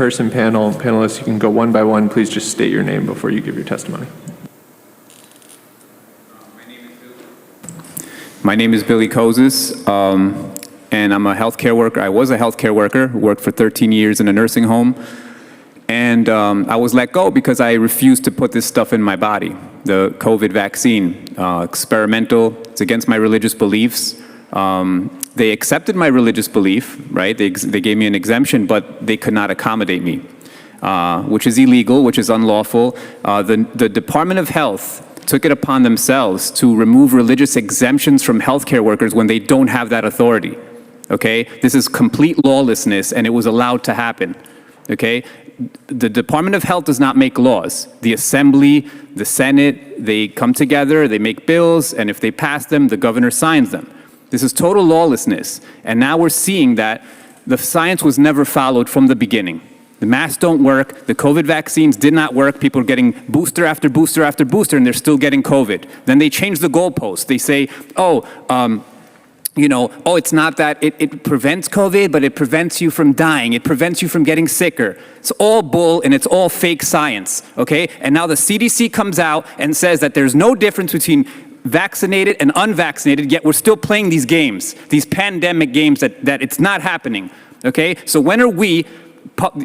person panelists, you can go one by one. Please just state your name before you give your testimony. My name is Billy Kozis, and I'm a healthcare worker. I was a healthcare worker, worked for 13 years in a nursing home, and I was let go because I refused to put this stuff in my body. The COVID vaccine, experimental, it's against my religious beliefs. They accepted my religious belief, right? They gave me an exemption, but they could not accommodate me, which is illegal, which is unlawful. The Department of Health took it upon themselves to remove religious exemptions from healthcare workers when they don't have that authority, okay? This is complete lawlessness, and it was allowed to happen, okay? The Department of Health does not make laws. The Assembly, the Senate, they come together, they make bills, and if they pass them, the governor signs them. This is total lawlessness, and now we're seeing that the science was never followed from the beginning. The masks don't work, the COVID vaccines did not work, people are getting booster after booster after booster, and they're still getting COVID. Then they change the goalposts. They say, it's not that it prevents COVID, but it prevents you from dying. It prevents you from getting sicker. It's all bull and it's all fake science, okay? And now the CDC comes out and says that there's no difference between vaccinated and unvaccinated, yet we're still playing these games, these pandemic games that it's not happening, okay? So when are we,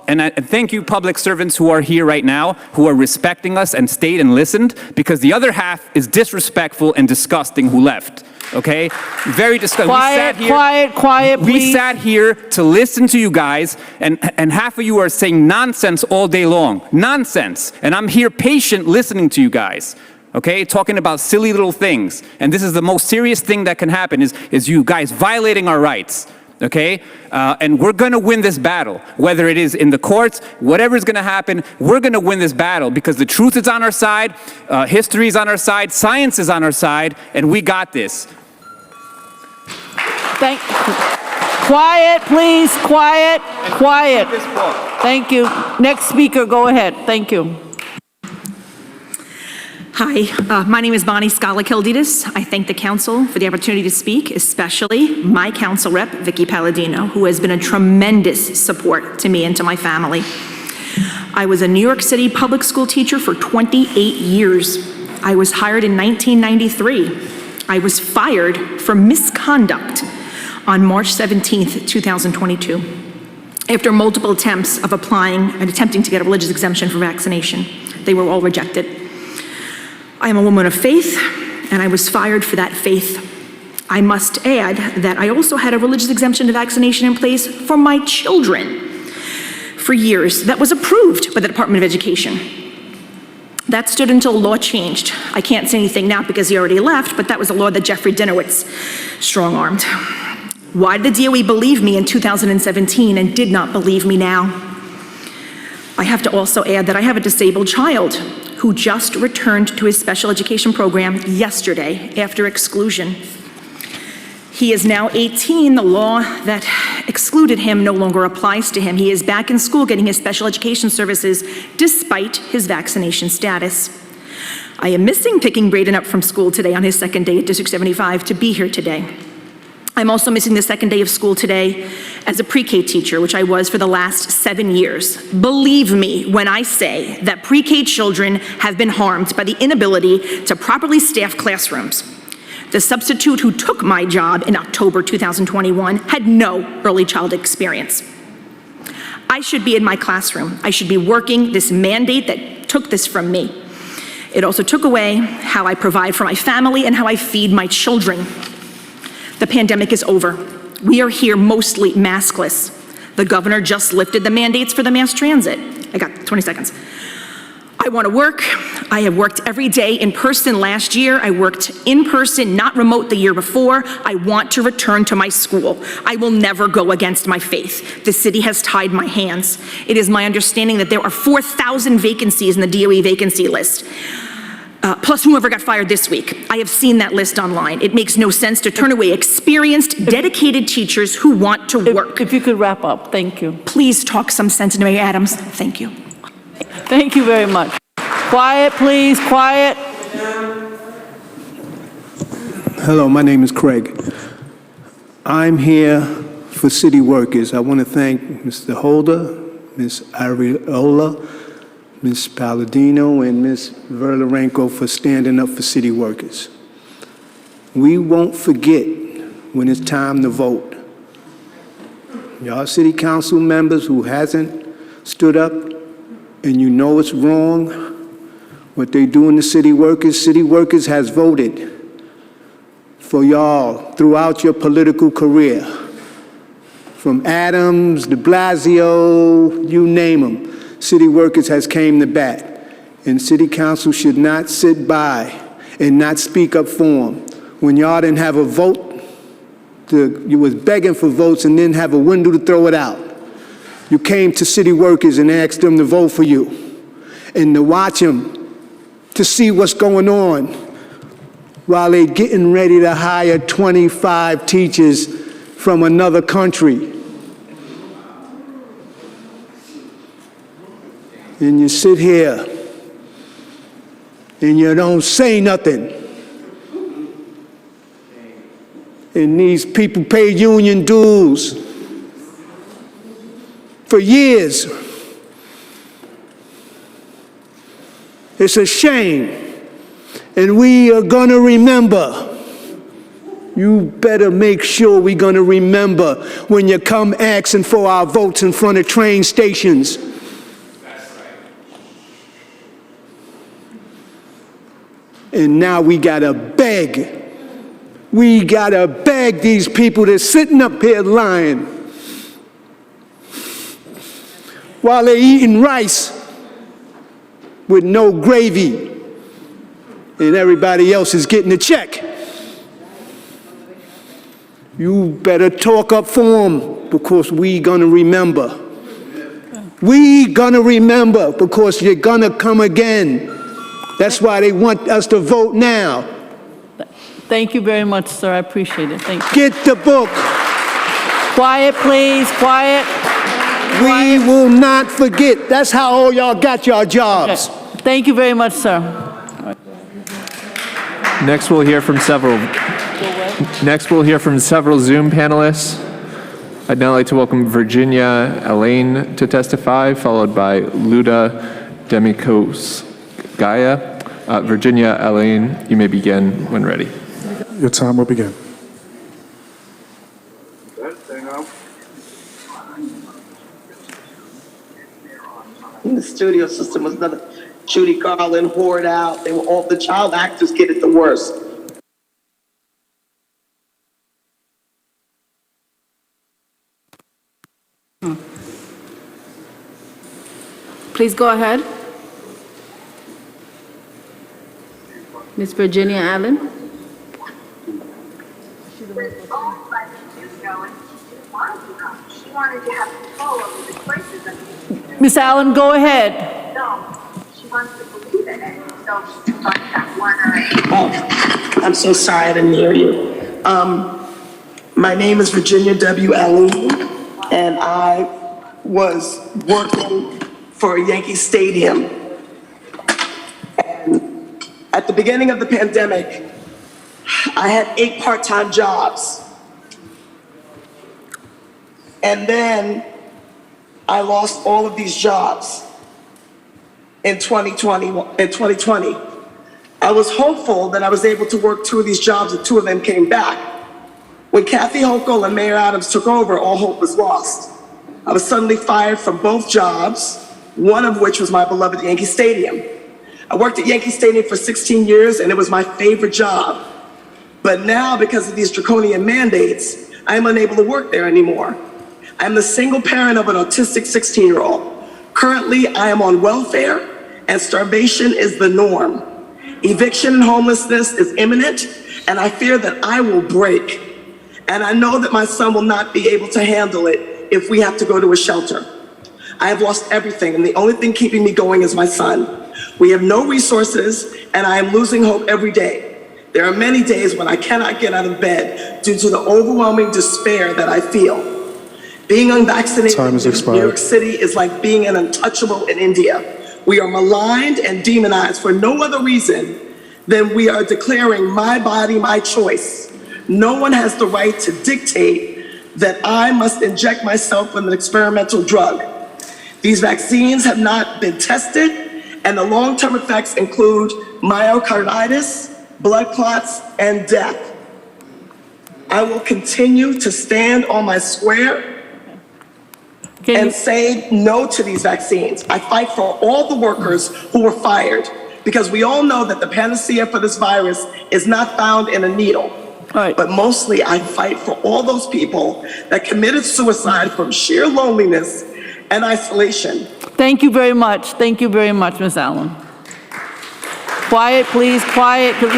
and I thank you public servants who are here right now, who are respecting us and stayed and listened, because the other half is disrespectful and disgusting who left. Okay? Very disgusting. Quiet, please. We sat here to listen to you guys, and half of you are saying nonsense all day long. Nonsense. And I'm here patient listening to you guys. Okay? Talking about silly little things. And this is the most serious thing that can happen is you guys violating our rights. Okay? And we're going to win this battle, whether it is in the courts, whatever is going to happen, we're going to win this battle because the truth is on our side, history is on our side, science is on our side, and we got this. Quiet, please, quiet. Thank you. Next speaker, go ahead. Thank you. Hi, my name is Bonnie Scala-Kildidis. I thank the council for the opportunity to speak, especially my council rep, Vicky Palladino, who has been a tremendous support to me and to my family. I was a New York City public school teacher for 28 years. I was hired in 1993. I was fired for misconduct on March 17th, 2022, after multiple attempts of applying and attempting to get a religious exemption for vaccination. They were all rejected. I am a woman of faith, and I was fired for that faith. I must add that I also had a religious exemption to vaccination in place for my children for years that was approved by the Department of Education. That stood until law changed. I can't say anything now because he already left, but that was a law that Jeffrey Dinowitz strong-armed. Why did the DOE believe me in 2017 and did not believe me now? I have to also add that I have a disabled child who just returned to his special education program yesterday after exclusion. He is now 18. The law that excluded him no longer applies to him. He is back in school getting his special education services despite his vaccination status. I am missing picking Braden up from school today on his second day at District 75 to be here today. I'm also missing the second day of school today as a pre-K teacher, which I was for the last 7 years. Believe me when I say that pre-K children have been harmed by the inability to properly staff classrooms. The substitute who took my job in October 2021 had no early childhood experience. I should be in my classroom. I should be working this mandate that took this from me. It also took away how I provide for my family and how I feed my children. The pandemic is over. We are here mostly maskless. The governor just lifted the mandates for the mass transit. I got 20 seconds. I want to work. I have worked every day in person last year. I worked in person, not remote the year before. I want to return to my school. I will never go against my faith. The city has tied my hands. It is my understanding that there are 4,000 vacancies in the DOE vacancy list. Plus whoever got fired this week. I have seen that list online. It makes no sense to turn away experienced, dedicated teachers who want to work. If you could wrap up, thank you. Please talk some sense into Mayor Adams. Thank you. Thank you very much. Quiet, please, quiet. Hello, my name is Craig. I'm here for city workers. I want to thank Mr. Holder, Ms. Ariola, Ms. Palladino, and Ms. Verlarenko for standing up for city workers. We won't forget when it's time to vote. Y'all city council members who hasn't stood up and you know it's wrong, what they doing to city workers has voted for y'all throughout your political career. From Adams, de Blasio, you name them, city workers has came to bat. And city council should not sit by and not speak up for them. When y'all didn't have a vote, you was begging for votes and didn't have a window to throw it out. You came to city workers and asked them to vote for you and to watch them, to see what's going on while they getting ready to hire 25 teachers from another country. And you sit here and you don't say nothing. And these people pay union dues for years. It's a shame. And we are gonna remember. You better make sure we're gonna remember when you come asking for our votes in front of train stations. And now we gotta beg. We gotta beg these people that's sitting up here lying while they're eating rice with no gravy and everybody else is getting a check. You better talk up for them because we gonna remember. We gonna remember because you're gonna come again. That's why they want us to vote now. Thank you very much, sir. I appreciate it. Thank you. Get the book. Quiet, please. Quiet. We will not forget. That's how all y'all got your jobs. Okay. Thank you very much, sir. Next, we'll hear from several Zoom panelists. I'd now like to welcome Virginia Elaine to testify, followed by Luda Demikos-Gaia. Virginia Elaine, you may begin when ready. Your time will begin. The studio system was another Judy Garland whored out. They were all the child actors get it the worst. Please go ahead. Miss Virginia Allen. She wanted to have control over the choices. Miss Allen, go ahead. No, she wants to believe in it, so she wants that one eye. Oh, I'm so sorry I didn't hear you. My name is Virginia W. Allen, and I was working for Yankee Stadium. And at the beginning of the pandemic, I had 8 part-time jobs. And then I lost all of these jobs in 2020. I was hopeful that I was able to work 2 of these jobs, and 2 of them came back. When Kathy Hochul and Mayor Adams took over, all hope was lost. I was suddenly fired from both jobs, one of which was my beloved Yankee Stadium. I worked at Yankee Stadium for 16 years, and it was my favorite job. But now, because of these draconian mandates, I am unable to work there anymore. I am the single parent of an autistic 16-year-old. Currently, I am on welfare, and starvation is the norm. Eviction and homelessness is imminent, and I fear that I will break. And I know that my son will not be able to handle it if we have to go to a shelter. I have lost everything, and the only thing keeping me going is my son. We have no resources, and I am losing hope every day. There are many days when I cannot get out of bed due to the overwhelming despair that I feel. Being unvaccinated in New York City is like being an untouchable in India. We are maligned and demonized for no other reason than we are declaring my body, my choice. No one has the right to dictate that I must inject myself with an experimental drug. These vaccines have not been tested, and the long-term effects include myocarditis, blood clots, and death. I will continue to stand on my square and say no to these vaccines. I fight for all the workers who were fired, because we all know that the panacea for this virus is not found in a needle. Right. But mostly I fight for all those people that committed suicide from sheer loneliness and isolation. Thank you very much. Thank you very much, Ms. Allen. Quiet, please, quiet, because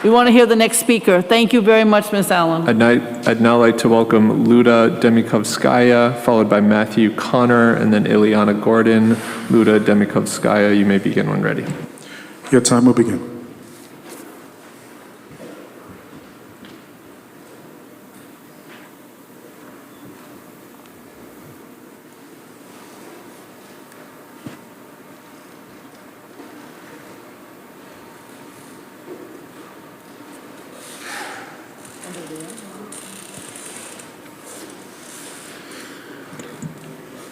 we want to hear the next speaker. Thank you very much, Ms. Allen. I'd now like to welcome Luda Demikovskaya, followed by Matthew Connor, and then Ileana Gordon. Luda Demikovskaya, you may begin when ready. Your time will begin.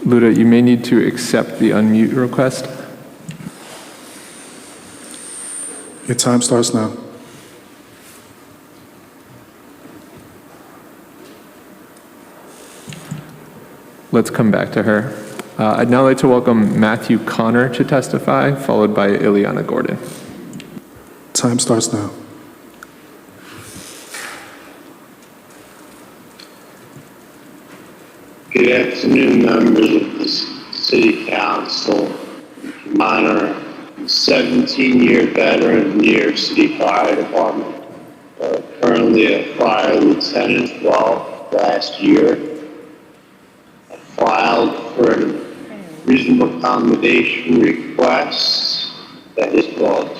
Luda, you may need to accept the unmute request. Your time starts now. Let's come back to her. I'd now like to welcome Matthew Connor to testify, followed by Ileana Gordon. Time starts now. Good afternoon, members of the City Council. I'm honor a 17-year veteran of New York City Fire Department, currently a fire lieutenant. Well, last year, I filed for a reasonable accommodation request that has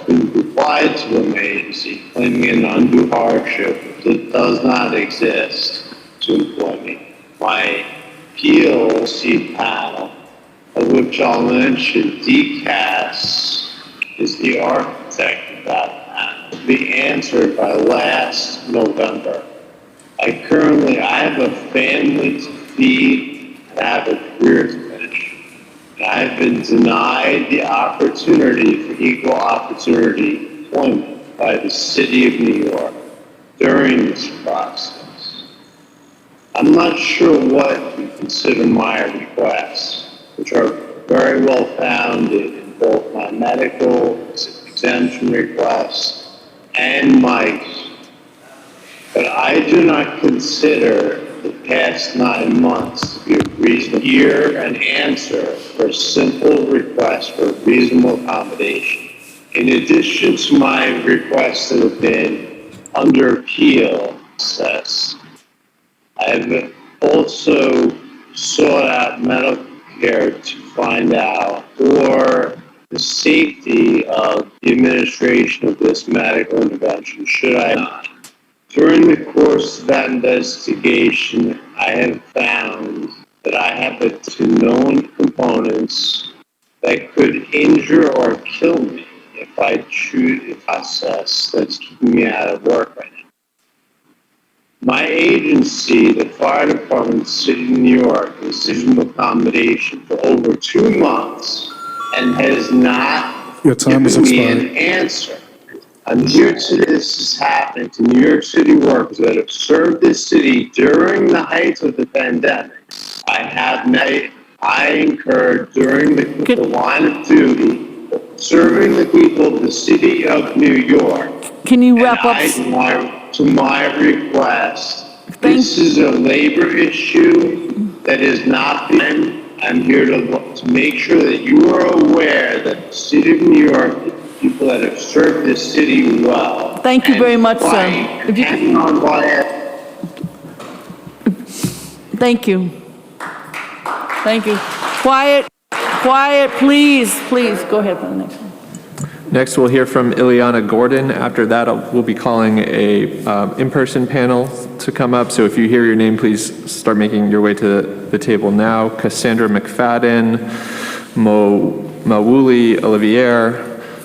been replied to an agency claiming an undue hardship that does not exist to employ me. My PLC panel, of which I'll mention DCAS is the architect of that panel, will be answered by last November. I have a family to feed and I have a career to finish. And I've been denied the opportunity for equal opportunity employment by the City of New York during this process. I'm not sure what you consider my requests, which are very well founded in both my medical exemption requests and Mike's. But I do not consider the past 9 months to be a reason to hear an answer for a simple request for reasonable accommodation. In addition to my requests that have been under appeal process, I've also sought out medical care to find out for the safety of the administration of this medical intervention, should I not. During the course of that investigation, I have found that I have the 2 known components that could injure or kill me if I choose the process that's keeping me out of work right now. My agency, the fire department in the city of New York, has given accommodation for over 2 months and has not given me an answer. I'm here to this has happened to New York City workers that have served this city during the height of the pandemic. I incurred during the line of duty serving the people of the city of New York. Can you wrap up? To my request, this is a labor issue that is not been. I'm here to make sure that you are aware that the city of New York, people that have served this city well. Thank you very much, sir. Thank you. Thank you. Quiet, please. Please, go ahead for the next one. Next, we'll hear from Ileana Gordon. After that, we'll be calling a in-person panel to come up. So if you hear your name, please start making your way to the table now. Cassandra McFadden, Mawuli Olivier,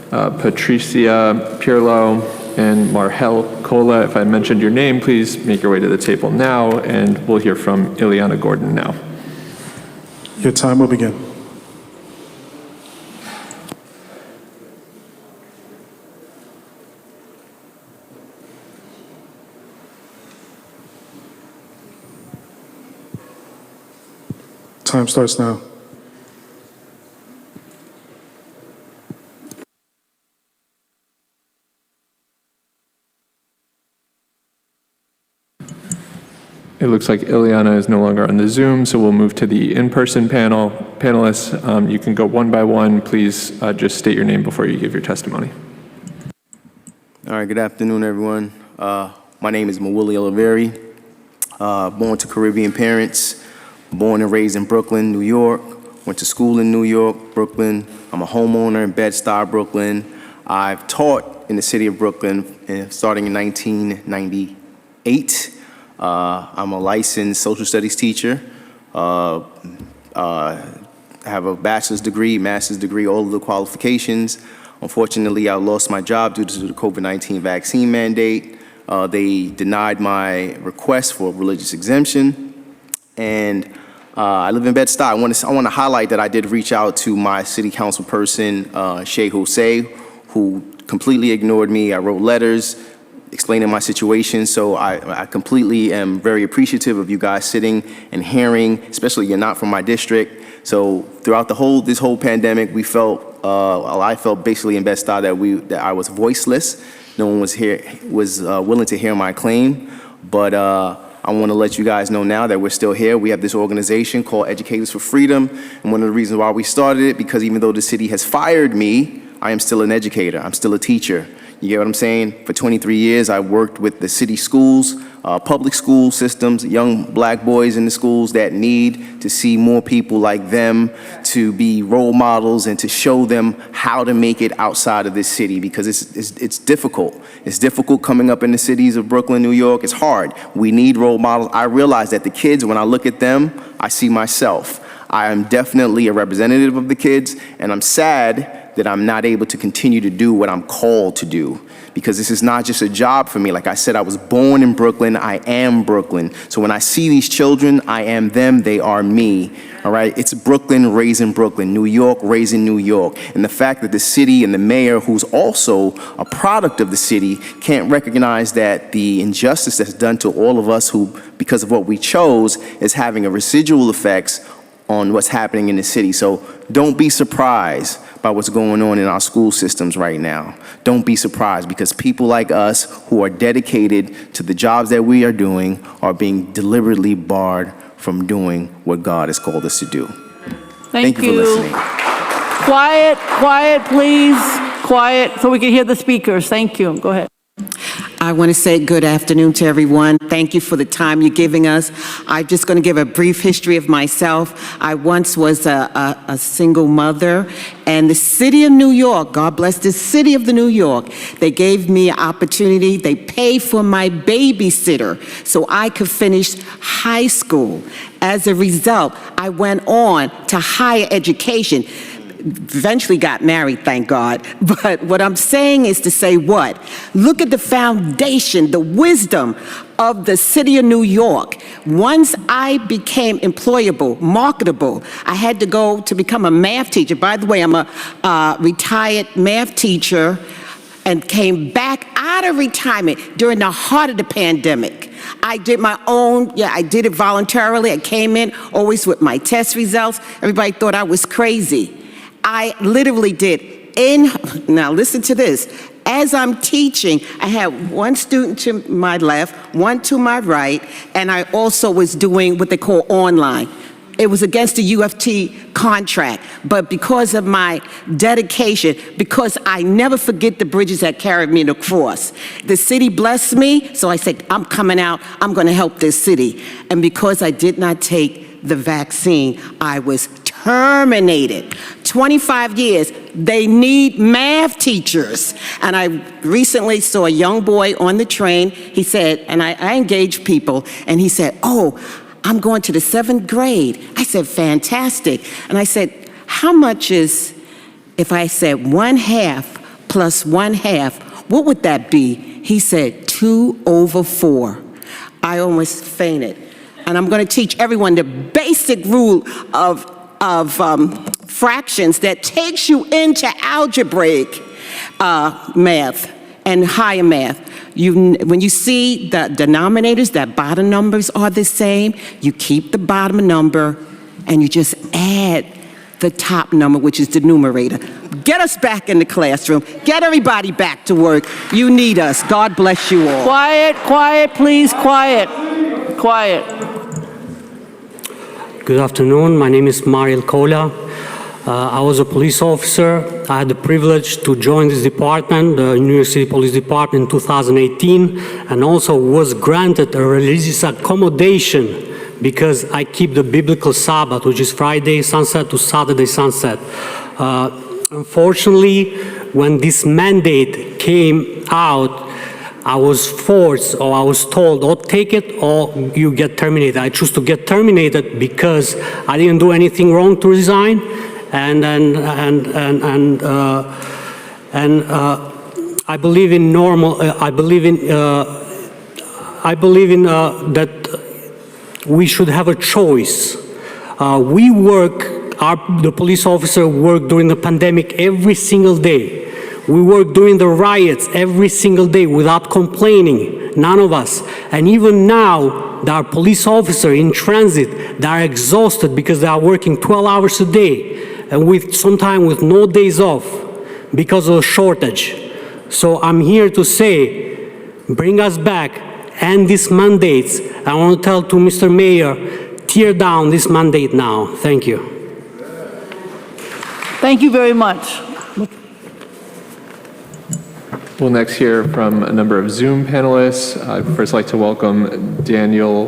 Patricia Pirlo, and Marhel Cola. If I mentioned your name, please make your way to the table now, and we'll hear from Ileana Gordon now. Your time will begin. Time starts now. It looks like Ileana is no longer on the Zoom, so we'll move to the in-person panel. Panelists, you can go one by one. Please just state your name before you give your testimony. All right, good afternoon, everyone. My name is Mawuli Oliveri, born to Caribbean parents, born and raised in Brooklyn, New York, went to school in New York, Brooklyn. I'm a homeowner in Bed-Stuy, Brooklyn. I've taught in the city of Brooklyn starting in 1998. I'm a licensed social studies teacher. I have a bachelor's degree, master's degree, all of the qualifications. Unfortunately, I lost my job due to the COVID-19 vaccine mandate. They denied my request for religious exemption. And I live in Bed-Stuy. I want to highlight that I did reach out to my city council person, Shea Jose, who completely ignored me. I wrote letters explaining my situation, so I completely am very appreciative of you guys sitting and hearing, especially you're not from my district. So throughout this whole pandemic, I felt basically in Bed-Stuy that I was voiceless. No one was willing to hear my claim, but I want to let you guys know now that we're still here. We have this organization called Educators for Freedom, and one of the reasons why we started it, because even though the city has fired me, I am still an educator. I'm still a teacher. You get what I'm saying? For 23 years, I worked with the city schools, public school systems, young black boys in the schools that need to see more people like them to be role models and to show them how to make it outside of this city, because it's difficult. It's difficult coming up in the cities of Brooklyn, New York. It's hard. We need role models. I realize that the kids, when I look at them, I see myself. I am definitely a representative of the kids, and I'm sad that I'm not able to continue to do what I'm called to do, because this is not just a job for me. Like I said, I was born in Brooklyn. I am Brooklyn. So when I see these children, I am them. They are me. All right? It's Brooklyn raising Brooklyn, New York raising New York. And the fact that the city and the mayor, who's also a product of the city, can't recognize that the injustice that's done to all of us who, because of what we chose, is having a residual effects on what's happening in the city. So don't be surprised by what's going on in our school systems right now. Don't be surprised, because people like us who are dedicated to the jobs that we are doing are being deliberately barred from doing what God has called us to do. Thank you for listening. Quiet, please. Quiet, so we can hear the speakers. Thank you. Go ahead. I want to say good afternoon to everyone. Thank you for the time you're giving us. I'm just going to give a brief history of myself. I once was a single mother, and the city of New York, God bless the city of New York, they gave me an opportunity. They paid for my babysitter so I could finish high school. As a result, I went on to higher education. Eventually got married, thank God. But what I'm saying is to say what? Look at the foundation, the wisdom of the city of New York. Once I became employable, marketable, I had to go to become a math teacher. By the way, I'm a retired math teacher and came back out of retirement during the heart of the pandemic. I did my own, I did it voluntarily. I came in always with my test results. Everybody thought I was crazy. I literally did. Now listen to this. As I'm teaching, I had one student to my left, one to my right, and I also was doing what they call online. It was against the UFT contract, but because of my dedication, because I never forget the bridges that carried me across, the city blessed me, so I said, I'm coming out, I'm gonna help this city. And because I did not take the vaccine, I was terminated. 25 years, they need math teachers. And I recently saw a young boy on the train. He said, and I engage people, and he said, oh, I'm going to the 7th grade. I said, fantastic. And I said, how much is, if I said 1/2 plus 1/2, what would that be? He said 2/4. I almost fainted. And I'm going to teach everyone the basic rule of fractions that takes you into algebraic math and higher math. When you see the denominators, that bottom numbers are the same, you keep the bottom number and you just add the top number, which is the numerator. Get us back in the classroom. Get everybody back to work. You need us. God bless you all. Quiet, quiet, please, quiet. Quiet. Good afternoon. My name is Mariel Kola. I was a police officer. I had the privilege to join this department, the New York City Police Department, in 2018, and also was granted a religious accommodation because I keep the biblical Sabbath, which is Friday sunset to Saturday sunset. Unfortunately, when this mandate came out, I was forced, or I was told, or take it or you get terminated. I choose to get terminated because I didn't do anything wrong to resign, and I believe in normal. I believe in that we should have a choice. We work. The police officer worked during the pandemic every single day. We work during the riots every single day without complaining, none of us. And even now, there are police officers in transit that are exhausted because they are working 12 hours a day and sometimes with no days off because of a shortage. So I'm here to say, bring us back, end these mandates. I want to tell to Mr. Mayor, tear down this mandate now. Thank you. Thank you very much. We'll next hear from a number of Zoom panelists. I'd first like to welcome Daniel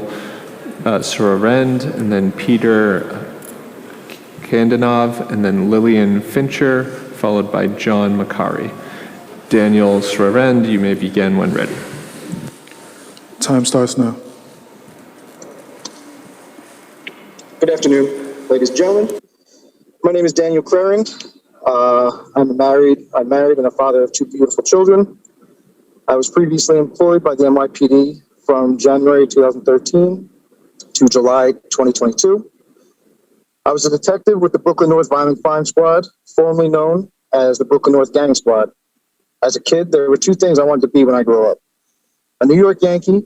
Sorarend, and then Peter Kandanov, and then Lillian Fincher, followed by John Macari. Daniel Sorarend, you may begin when ready. Time starts now. Good afternoon, ladies and gentlemen. My name is Daniel Clarend. I'm married and a father of two beautiful children. I was previously employed by the NYPD from January 2013 to July 2022. I was a detective with the Brooklyn North Violent Crime Squad, formerly known as the Brooklyn North Gang Squad. As a kid, there were two things I wanted to be when I grew up: a New York Yankee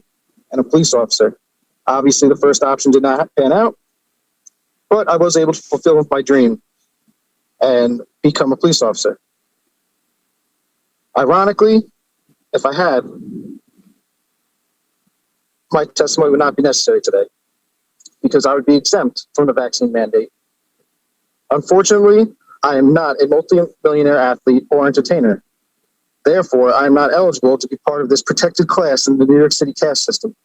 and a police officer. Obviously, the first option did not pan out, but I was able to fulfill my dream and become a police officer. Ironically, if I had, my testimony would not be necessary today because I would be exempt from the vaccine mandate. Unfortunately, I am not a multi-millionaire athlete or entertainer. Therefore, I am not eligible to be part of this protected class in the New York City caste system.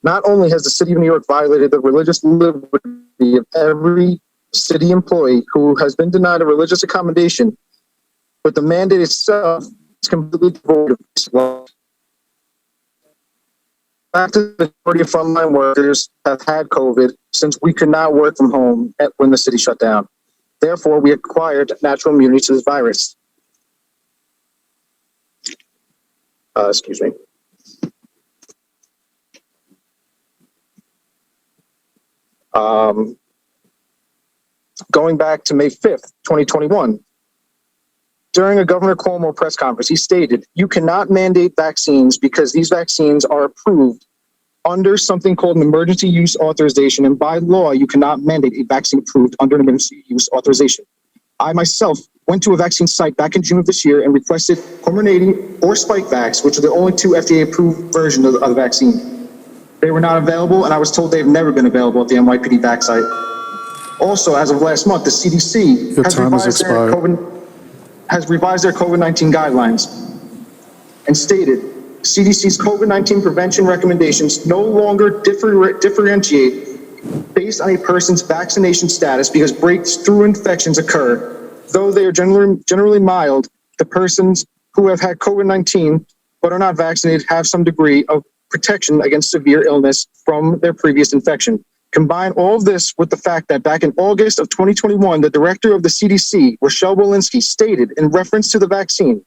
Not only has the city of New York violated the religious liberty of every city employee who has been denied a religious accommodation, but the mandate itself is completely devoid of law. The majority of frontline workers have had COVID since we could not work from home when the city shut down. Therefore, we acquired natural immunity to this virus. Excuse me. Going back to May 5th, 2021, during a Governor Cuomo press conference, he stated, "You cannot mandate vaccines because these vaccines are approved under something called an emergency use authorization, and by law, you cannot mandate a vaccine approved under an emergency use authorization." I myself went to a vaccine site back in June of this year and requested Comirnaty or Spikevax, which are the only two FDA-approved versions of the vaccine. They were not available, and I was told they've never been available at the NYPD vac site. Also, as of last month, the CDC has revised their COVID-19 guidelines and stated CDC's COVID-19 prevention recommendations no longer differentiate based on a person's vaccination status because breakthrough infections occur. Though they are generally mild, the persons who have had COVID-19 but are not vaccinated have some degree of protection against severe illness from their previous infection. Combine all of this with the fact that back in August of 2021, the director of the CDC, Rochelle Walensky, stated in reference to the vaccine,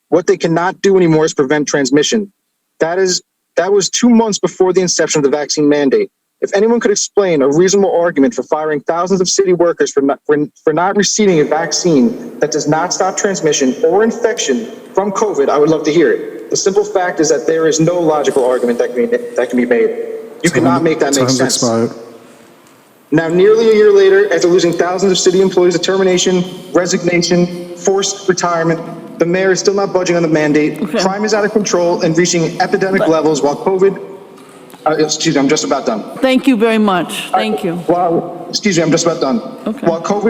what they cannot do anymore is prevent transmission. That was 2 months before the inception of the vaccine mandate. If anyone could explain a reasonable argument for firing thousands of city workers for not receiving a vaccine that does not stop transmission or infection from COVID, I would love to hear it. The simple fact is that there is no logical argument that can be made. You cannot make that make sense. Expired. Now, nearly a year later, after losing thousands of city employees to termination, resignation, forced retirement, the mayor is still not budging on the mandate. Okay. Crime is out of control and reaching epidemic levels while COVID, excuse me, I'm just about done. Thank you very much. Thank you. Excuse me, I'm just about done. Okay. While crime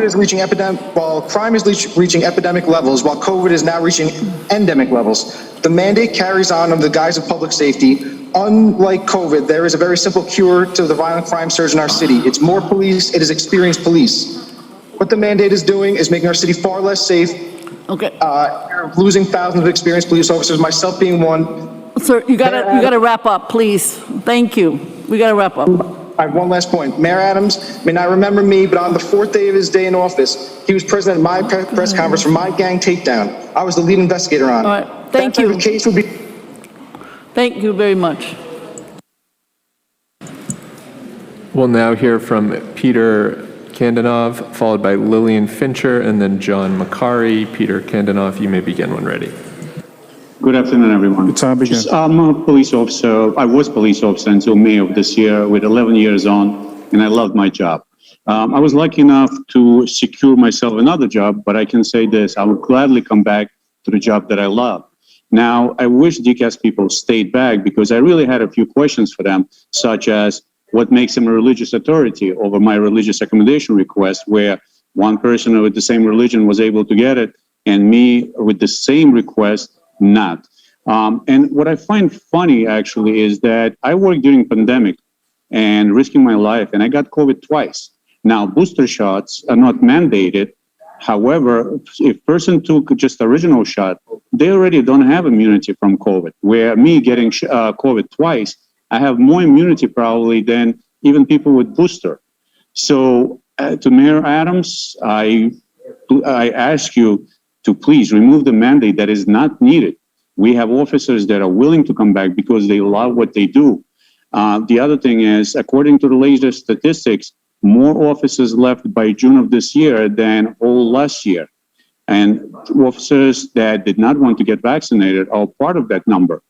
is reaching epidemic levels, while COVID is now reaching endemic levels, the mandate carries on under the guise of public safety. Unlike COVID, there is a very simple cure to the violent crime surge in our city. It's more police, it is experienced police. What the mandate is doing is making our city far less safe. Okay. We're losing thousands of experienced police officers, myself being one. Sir, you gotta wrap up, please. Thank you. We gotta wrap up. I have one last point. Mayor Adams may not remember me, but on the fourth day of his day in office, he was present at my press conference for my gang takedown. I was the lead investigator on it. All right, thank you. Case would be. Thank you very much. We'll now hear from Peter Kandanov, followed by Lillian Fincher, and then John Macari. Peter Kandanov, you may begin when ready. Good afternoon, everyone. Your time begins. I'm a police officer. I was police officer until May of this year with 11 years on, and I loved my job. I was lucky enough to secure myself another job, but I can say this, I would gladly come back to the job that I love. Now, I wish DCAS people stayed back because I really had a few questions for them, such as what makes them a religious authority over my religious accommodation request, where one person with the same religion was able to get it, and me with the same request, not. And what I find funny, actually, is that I worked during pandemic and risking my life, and I got COVID twice. Now, booster shots are not mandated. However, if person took just the original shot, they already don't have immunity from COVID, where me getting COVID twice, I have more immunity probably than even people with booster. So to Mayor Adams, I ask you to please remove the mandate that is not needed. We have officers that are willing to come back because they love what they do. The other thing is, according to the latest statistics, more officers left by June of this year than all last year. And officers that did not want to get vaccinated are part of that number.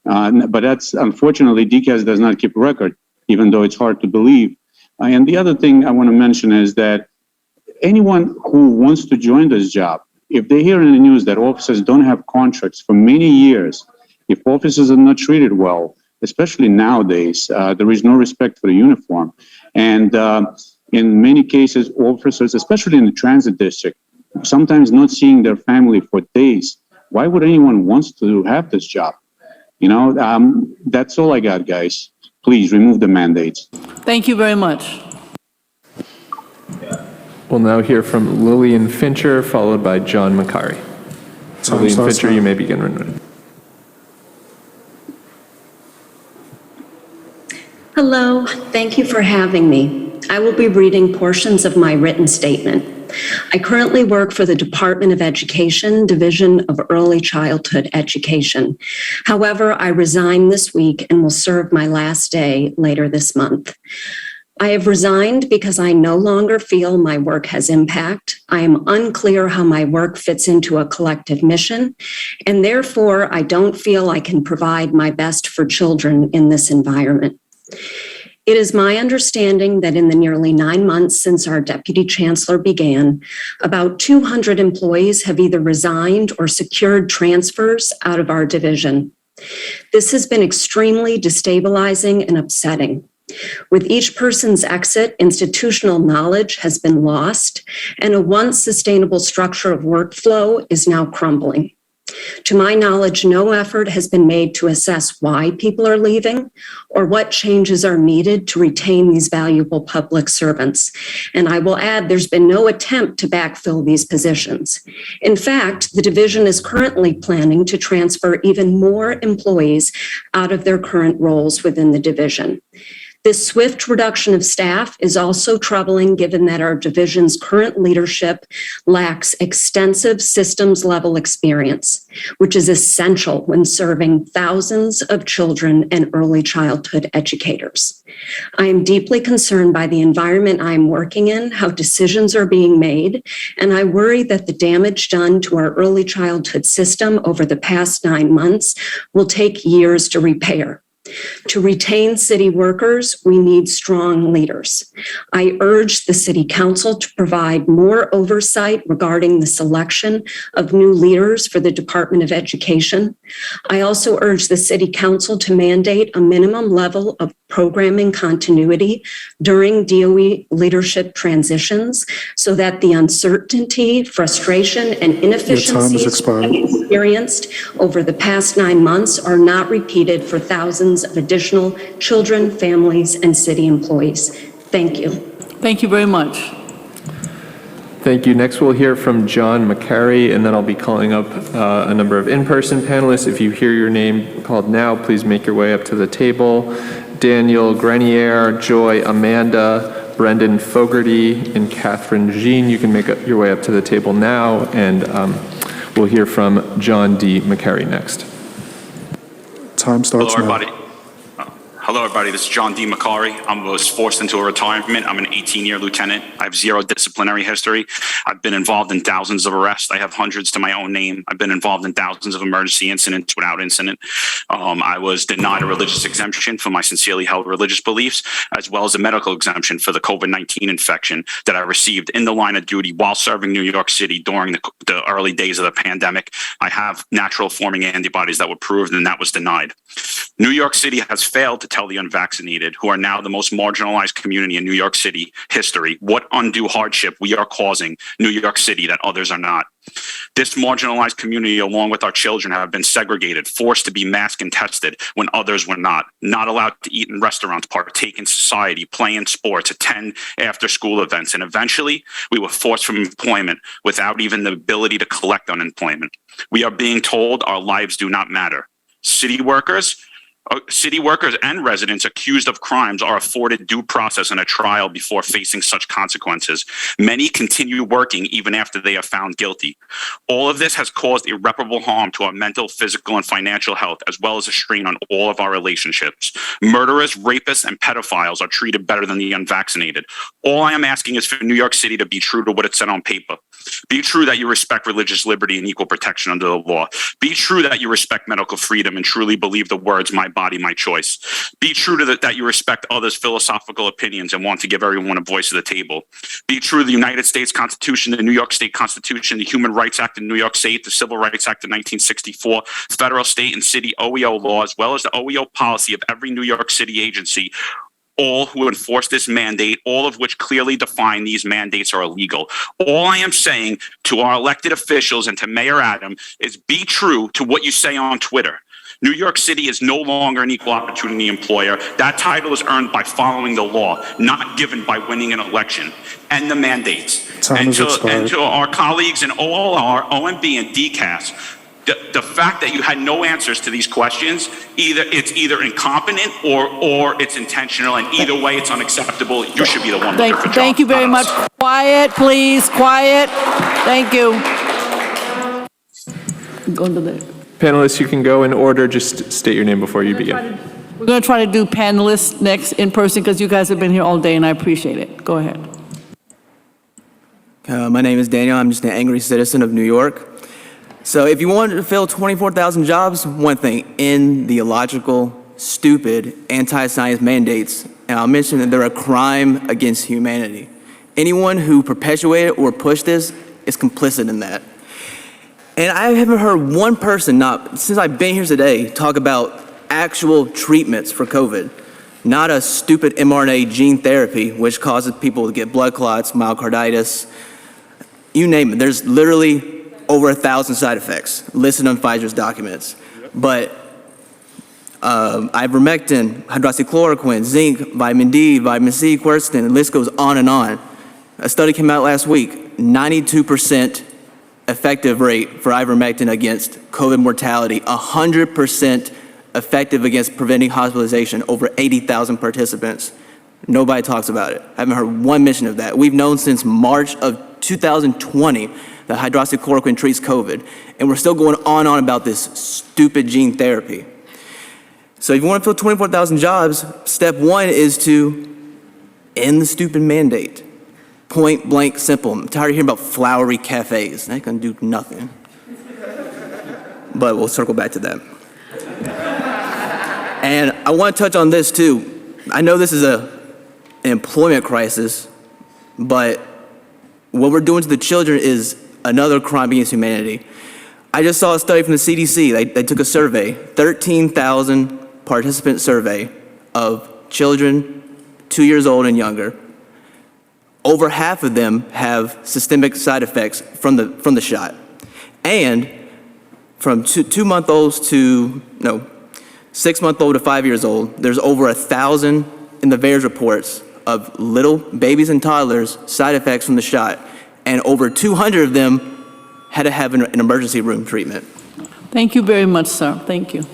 But that's, unfortunately, DCAS does not keep a record, even though it's hard to believe. And the other thing I want to mention is that anyone who wants to join this job, if they hear in the news that officers don't have contracts for many years, if officers are not treated well, especially nowadays, there is no respect for the uniform. And in many cases, officers, especially in the transit district, sometimes not seeing their family for days. Why would anyone want to have this job? You know, that's all I got, guys. Please remove the mandates. Thank you very much. We'll now hear from Lillian Fincher, followed by John Macari. Lillian Fincher, you may begin when ready. Hello, thank you for having me. I will be reading portions of my written statement. I currently work for the Department of Education, Division of Early Childhood Education. However, I resign this week and will serve my last day later this month. I have resigned because I no longer feel my work has impact. I am unclear how my work fits into a collective mission, and therefore I don't feel I can provide my best for children in this environment. It is my understanding that in the nearly 9 months since our Deputy Chancellor began, about 200 employees have either resigned or secured transfers out of our division. This has been extremely destabilizing and upsetting. With each person's exit, institutional knowledge has been lost, and a once sustainable structure of workflow is now crumbling. To my knowledge, no effort has been made to assess why people are leaving or what changes are needed to retain these valuable public servants. And I will add, there's been no attempt to backfill these positions. In fact, the division is currently planning to transfer even more employees out of their current roles within the division. This swift reduction of staff is also troubling given that our division's current leadership lacks extensive systems-level experience, which is essential when serving thousands of children and early childhood educators. I am deeply concerned by the environment I am working in, how decisions are being made, and I worry that the damage done to our early childhood system over the past 9 months will take years to repair. To retain city workers, we need strong leaders. I urge the City Council to provide more oversight regarding the selection of new leaders for the Department of Education. I also urge the City Council to mandate a minimum level of programming continuity during DOE leadership transitions so that the uncertainty, frustration, and inefficiencies experienced over the past 9 months are not repeated for thousands of additional children, families, and city employees. Thank you. Thank you very much. Thank you. Next, we'll hear from John McCary, and then I'll be calling up a number of in-person panelists. If you hear your name called now, please make your way up to the table. Daniel Grenier, Joy Amanda, Brendan Fogarty, and Catherine Jean. You can make your way up to the table now, and we'll hear from John D. McCary next. Time starts Hello, now. everybody. Hello, everybody. This is John D. McCary. I was forced into a retirement. I'm an 18-year lieutenant. I have 0 disciplinary history. I've been involved in thousands of arrests. I have hundreds to my own name. I've been involved in thousands of emergency incidents without incident. I was denied a religious exemption for my sincerely held religious beliefs, as well as a medical exemption for the COVID-19 infection that I received in the line of duty while serving New York City during the early days of the pandemic. I have natural forming antibodies that were proved, and that was denied. New York City has failed to tell the unvaccinated, who are now the most marginalized community in New York City history, what undue hardship we are causing New York City that others are not. This marginalized community, along with our children, have been segregated, forced to be masked and tested when others were not allowed to eat in restaurants, partake in society, play in sports, attend after-school events, and eventually we were forced from employment without even the ability to collect unemployment. We are being told our lives do not matter. City workers and residents accused of crimes are afforded due process and a trial before facing such consequences. Many continue working even after they are found guilty. All of this has caused irreparable harm to our mental, physical, and financial health, as well as a strain on all of our relationships. Murderers, rapists, and pedophiles are treated better than the unvaccinated. All I am asking is for New York City to be true to what it said on paper. Be true that you respect religious liberty and equal protection under the law. Be true that you respect medical freedom and truly believe the words, my body, my choice. Be true to that you respect others' philosophical opinions and want to give everyone a voice at the table. Be true to the United States Constitution, the New York State Constitution, the Human Rights Act of New York State, the Civil Rights Act of 1964, federal, state, and city OEO law, as well as the OEO policy of every New York City agency, all who enforce this mandate, all of which clearly define these mandates are illegal. All I am saying to our elected officials and to Mayor Adam is be true to what you say on Twitter. New York City is no longer an equal opportunity employer. That title is earned by following the law, not given by winning an election. And the mandates. And to our colleagues in OLR, OMB, and DCAS, the fact that you had no answers to these questions, it's either incompetent or it's intentional, and either way it's unacceptable. You should be the one. Thank you very much. Quiet, please, quiet. Thank you. Go to the Panelists, you can go in order. Just state your name before you begin. We're going to try to do panelists next in person because you guys have been here all day and I appreciate it. Go ahead. My name is Daniel. I'm just an angry citizen of New York. So if you wanted to fill 24,000 jobs, one thing, end the illogical, stupid, anti-science mandates. And I'll mention that they're a crime against humanity. Anyone who perpetuated or pushed this is complicit in that. And I haven't heard one person, since I've been here today, talk about actual treatments for COVID. Not a stupid mRNA gene therapy, which causes people to get blood clots, myocarditis, you name it. There's literally over 1,000 side effects listed on Pfizer's documents. But ivermectin, hydroxychloroquine, zinc, vitamin D, vitamin C, quercetin, the list goes on and on. A study came out last week, 92% effective rate for ivermectin against COVID mortality, 100% effective against preventing hospitalization, over 80,000 participants. Nobody talks about it. I haven't heard one mention of that. We've known since March of 2020 that hydroxychloroquine treats COVID, and we're still going on and on about this stupid gene therapy. So if you want to fill 24,000 jobs, step one is to end the stupid mandate. Point blank simple. I'm tired of hearing about flowery cafes. That can do nothing. But we'll circle back to that. And I want to touch on this too. I know this is an employment crisis, but what we're doing to the children is another crime against humanity. I just saw a study from the CDC. They took a survey, 13,000 participant survey of children 2 years old and younger. Over half of them have systemic side effects from the shot. And from 6-month-old to 5 years old, there's over 1,000 in the VAERS reports of little babies and toddlers side effects from the shot, and over 200 of them had to have an emergency room treatment. Thank you very much, sir. Thank you.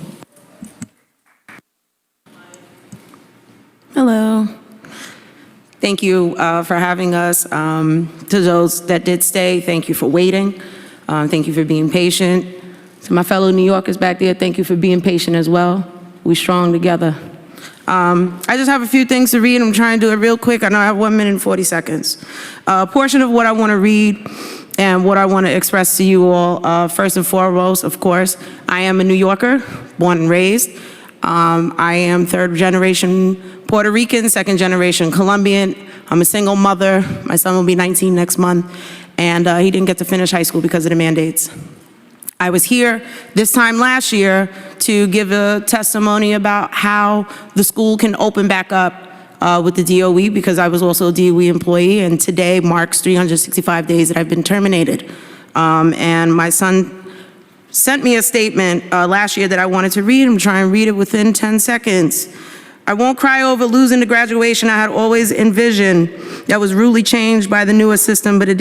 Hello. Thank you for having us. To those that did stay, thank you for waiting. Thank you for being patient. To my fellow New Yorkers back there, thank you for being patient as well. We're strong together. I just have a few things to read. I'm trying to do it real quick. I know I have 1 minute and 40 seconds. A portion of what I want to read and what I want to express to you all, first and foremost, of course, I am a New Yorker, born and raised. I am third generation Puerto Rican, second generation Colombian. I'm a single mother. My son will be 19 next month, and he didn't get to finish high school because of the mandates. I was here this time last year to give a testimony about how the school can open back up with the DOE, because I was also a DOE employee, and today marks 365 days that I've been terminated. And my son sent me a statement last year that I wanted to read. I'm trying to read it within 10 seconds. I won't cry over losing the graduation I had always envisioned that was rudely changed by the newer system, but it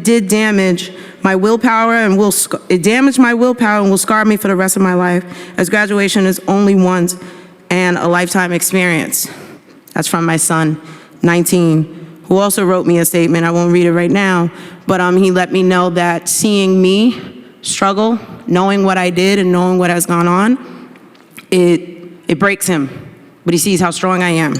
did damage my willpower and will scar me for the rest of my life, as graduation is only once and a lifetime experience. That's from my son, 19, who also wrote me a statement. I won't read it right now, but he let me know that seeing me struggle, knowing what I did and knowing what has gone on, it breaks him, but he sees how strong I am.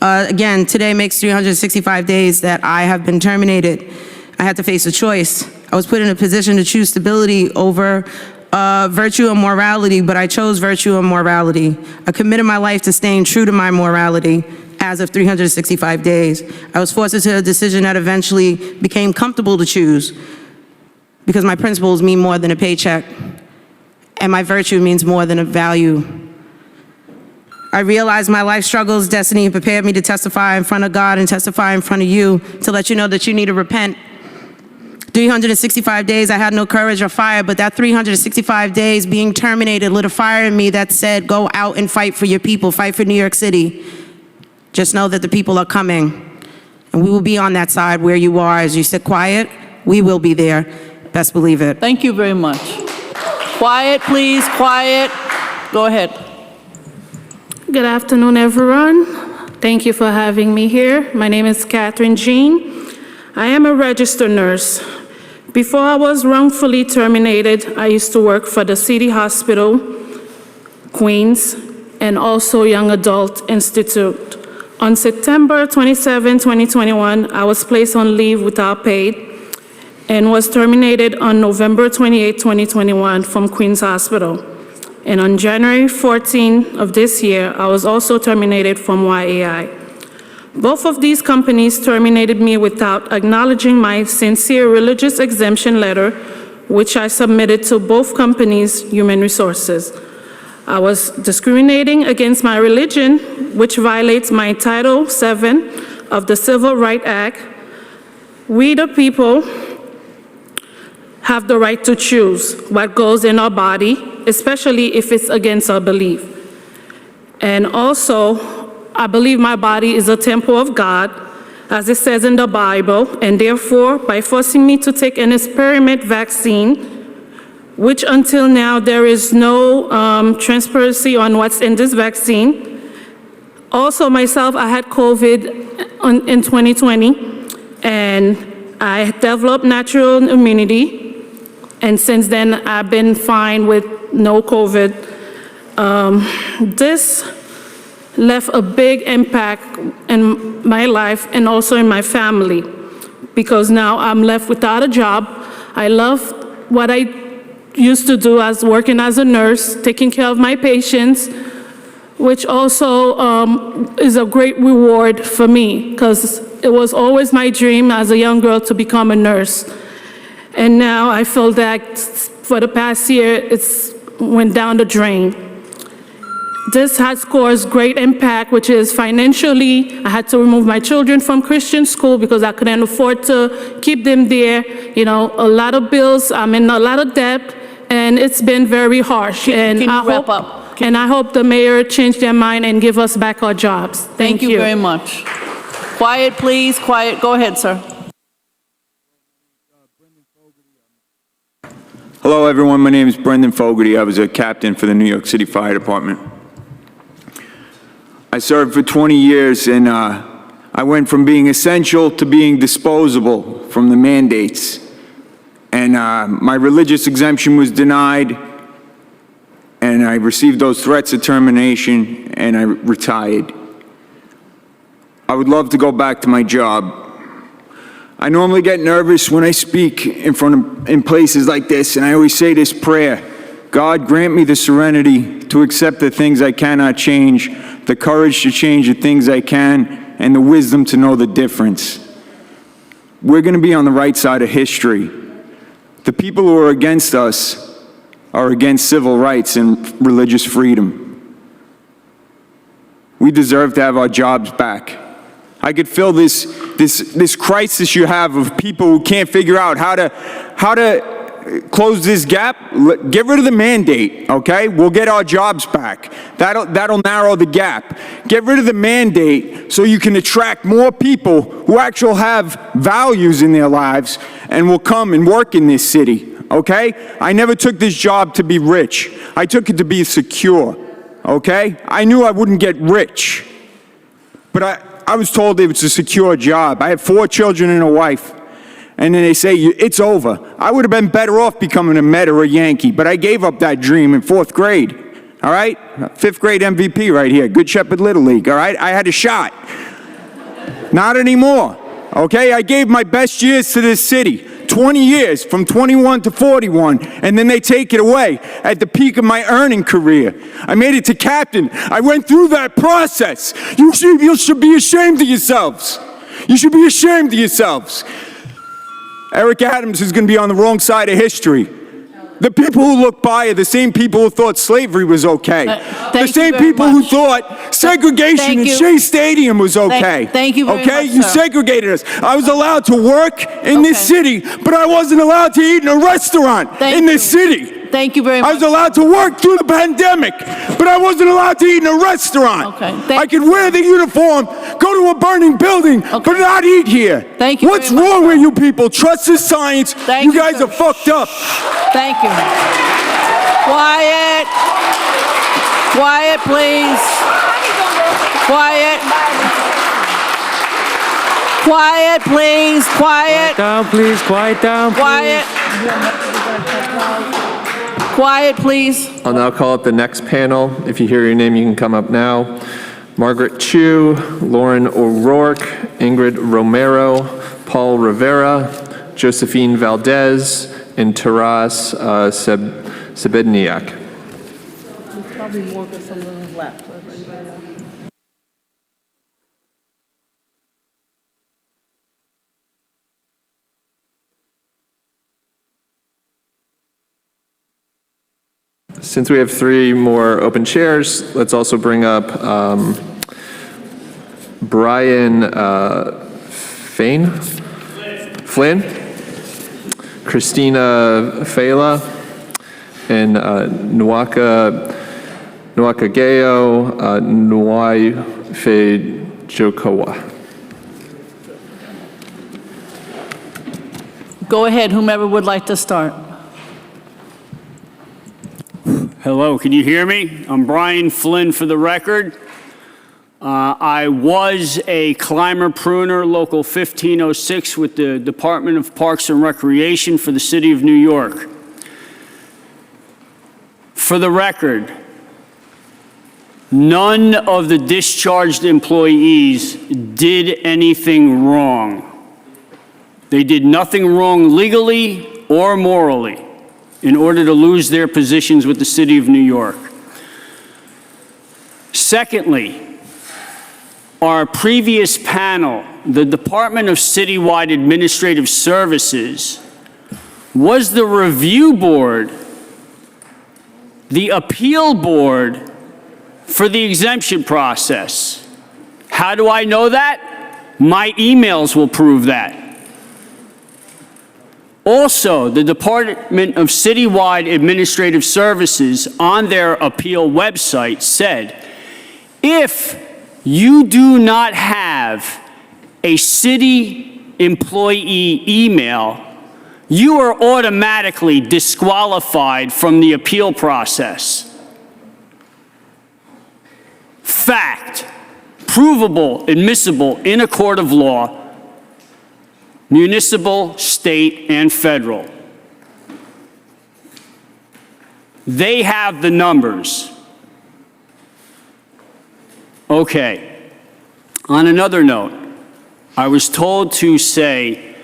Again, today makes 365 days that I have been terminated. I had to face a choice. I was put in a position to choose stability over virtue and morality, but I chose virtue and morality. I committed my life to staying true to my morality as of 365 days. I was forced into a decision that eventually became comfortable to choose, because my principles mean more than a paycheck, and my virtue means more than a value. I realized my life struggles, destiny, and prepared me to testify in front of God and testify in front of you to let you know that you need to repent. 365 days, I had no courage or fire, but that 365 days being terminated lit a fire in me that said, go out and fight for your people, fight for New York City. Just know that the people are coming, and we will be on that side where you are. As you sit quiet, we will be there. Best believe it. Thank you very much. Quiet, please, quiet. Go ahead. Good afternoon, everyone. Thank you for having me here. My name is Catherine Jean. I am a registered nurse. Before I was wrongfully terminated, I used to work for the City Hospital, Queens, and also Young Adult Institute. On September 27, 2021, I was placed on leave without pay and was terminated on November 28, 2021 from Queens Hospital. And on January 14 of this year, I was also terminated from YAI. Both of these companies terminated me without acknowledging my sincere religious exemption letter, which I submitted to both companies' human resources. I was discriminating against my religion, which violates my Title VII of the Civil Rights Act. We, the people, have the right to choose what goes in our body, especially if it's against our belief. And also, I believe my body is a temple of God, as it says in the Bible, and therefore, by forcing me to take an experiment vaccine, which until now there is no transparency on what's in this vaccine. Also, myself, I had COVID in 2020, and I developed natural immunity, and since then I've been fine with no COVID. This left a big impact in my life and also in my family, because now I'm left without a job. I love what I used to do as working as a nurse, taking care of my patients, which also is a great reward for me, because it was always my dream as a young girl to become a nurse. And now I feel that for the past year, it's went down the drain. This has caused great impact, which is financially, I had to remove my children from Christian school because I couldn't afford to keep them there. You know, a lot of bills, I'm in a lot of debt, and it's been very harsh. And I hope the mayor change their mind and give us back our jobs. Thank you very much. Quiet, please, quiet. Go ahead, sir. Hello, everyone. My name is Brendan Fogarty. I was a captain for the New York City Fire Department. I served for 20 years, and I went from being essential to being disposable from the mandates. And my religious exemption was denied, and I received those threats of termination, and I retired. I would love to go back to my job. I normally get nervous when I speak in places like this, and I always say this prayer: God, grant me the serenity to accept the things I cannot change, the courage to change the things I can, and the wisdom to know the difference. We're going to be on the right side of history. The people who are against us are against civil rights and religious freedom. We deserve to have our jobs back. I could feel this crisis you have of people who can't figure out how to close this gap. Get rid of the mandate, okay? We'll get our jobs back. That'll narrow the gap. Get rid of the mandate so you can attract more people who actually have values in their lives and will come and work in this city, okay? I never took this job to be rich. I took it to be secure, okay? I knew I wouldn't get rich, but I was told it was a secure job. I have 4 children and a wife. And then they say, it's over. I would have been better off becoming a Met or a Yankee, but I gave up that dream in 4th grade, all right? 5th grade MVP right here, Good Shepherd Little League, all right? I had a shot. Not anymore, okay? I gave my best years to this city, 20 years, from 21 to 41, and then they take it away at the peak of my earning career. I made it to captain. I went through that process. You should be ashamed of yourselves. You should be ashamed of yourselves. Eric Adams is going to be on the wrong side of history. The people who look by are the same people who thought slavery was okay. The same people who thought segregation in Shea Stadium was okay. Thank you very much, okay? You sir. segregated us. I was allowed to work in this city, but I wasn't allowed to eat in a restaurant in this city. Thank you very much. I was allowed to work through the pandemic, but I wasn't allowed to eat in a restaurant. I could wear the uniform, go to a burning building, but not eat here. Thank you. What's wrong with you people? Trust the science. You guys are fucked up. Thank you. Quiet. Quiet, please. Quiet. Quiet, please. Quiet. Quiet down, please. Quiet down, please. Quiet. Quiet, please. I'll now call up the next panel. If you hear your name, you can come up now. Margaret Chu, Lauren O'Rourke, Ingrid Romero, Paul Rivera, Josephine Valdez, and Taras Sebedniak. There's probably more, but some of them left. Since we have 3 more open chairs, let's also bring up Brian Flynn, Christina Fela, and Nwaka Gayo, Nwai Fejokowa. Go ahead, whomever would like to start. Hello, can you hear me? I'm Brian Flynn for the record. I was a climber pruner, Local 1506 with the Department of Parks and Recreation for the City of New York. For the record, none of the discharged employees did anything wrong. They did nothing wrong legally or morally in order to lose their positions with the City of New York. Secondly, our previous panel, the Department of Citywide Administrative Services, was the review board, the appeal board for the exemption process. How do I know that? My emails will prove that. Also, the Department of Citywide Administrative Services on their appeal website said, if you do not have a city employee email, you are automatically disqualified from the appeal process. Fact, provable, admissible in a court of law, municipal, state, and federal. They have the numbers. Okay. On another note, I was told to say,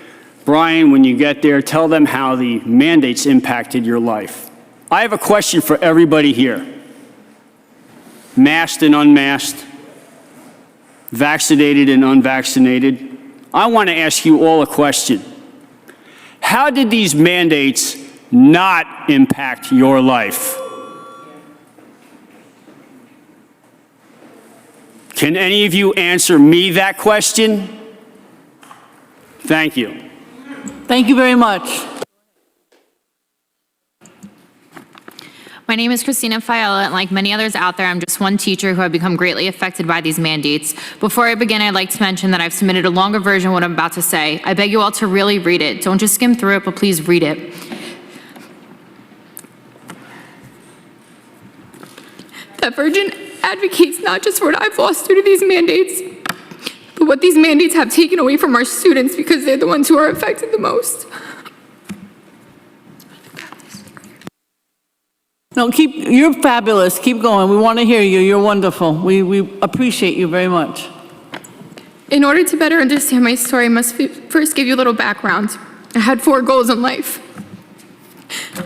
Brian, when you get there, tell them how the mandates impacted your life. I have a question for everybody here. Masked and unmasked, vaccinated and unvaccinated. I want to ask you all a question. How did these mandates not impact your life? Can any of you answer me that question? Thank you. Thank you very much. My name is Christina Fiala, and like many others out there, I'm just one teacher who have become greatly affected by these mandates. Before I begin, I'd like to mention that I've submitted a longer version of what I'm about to say. I beg you all to really read it. Don't just skim through it, but please read it. That Virgin advocates not just for what I've lost due to these mandates, but what these mandates have taken away from our students because they're the ones who are affected the most. No, you're fabulous. Keep going. We want to hear you. You're wonderful. We appreciate you very much. In order to better understand my story, I must first give you a little background. I had 4 goals in life: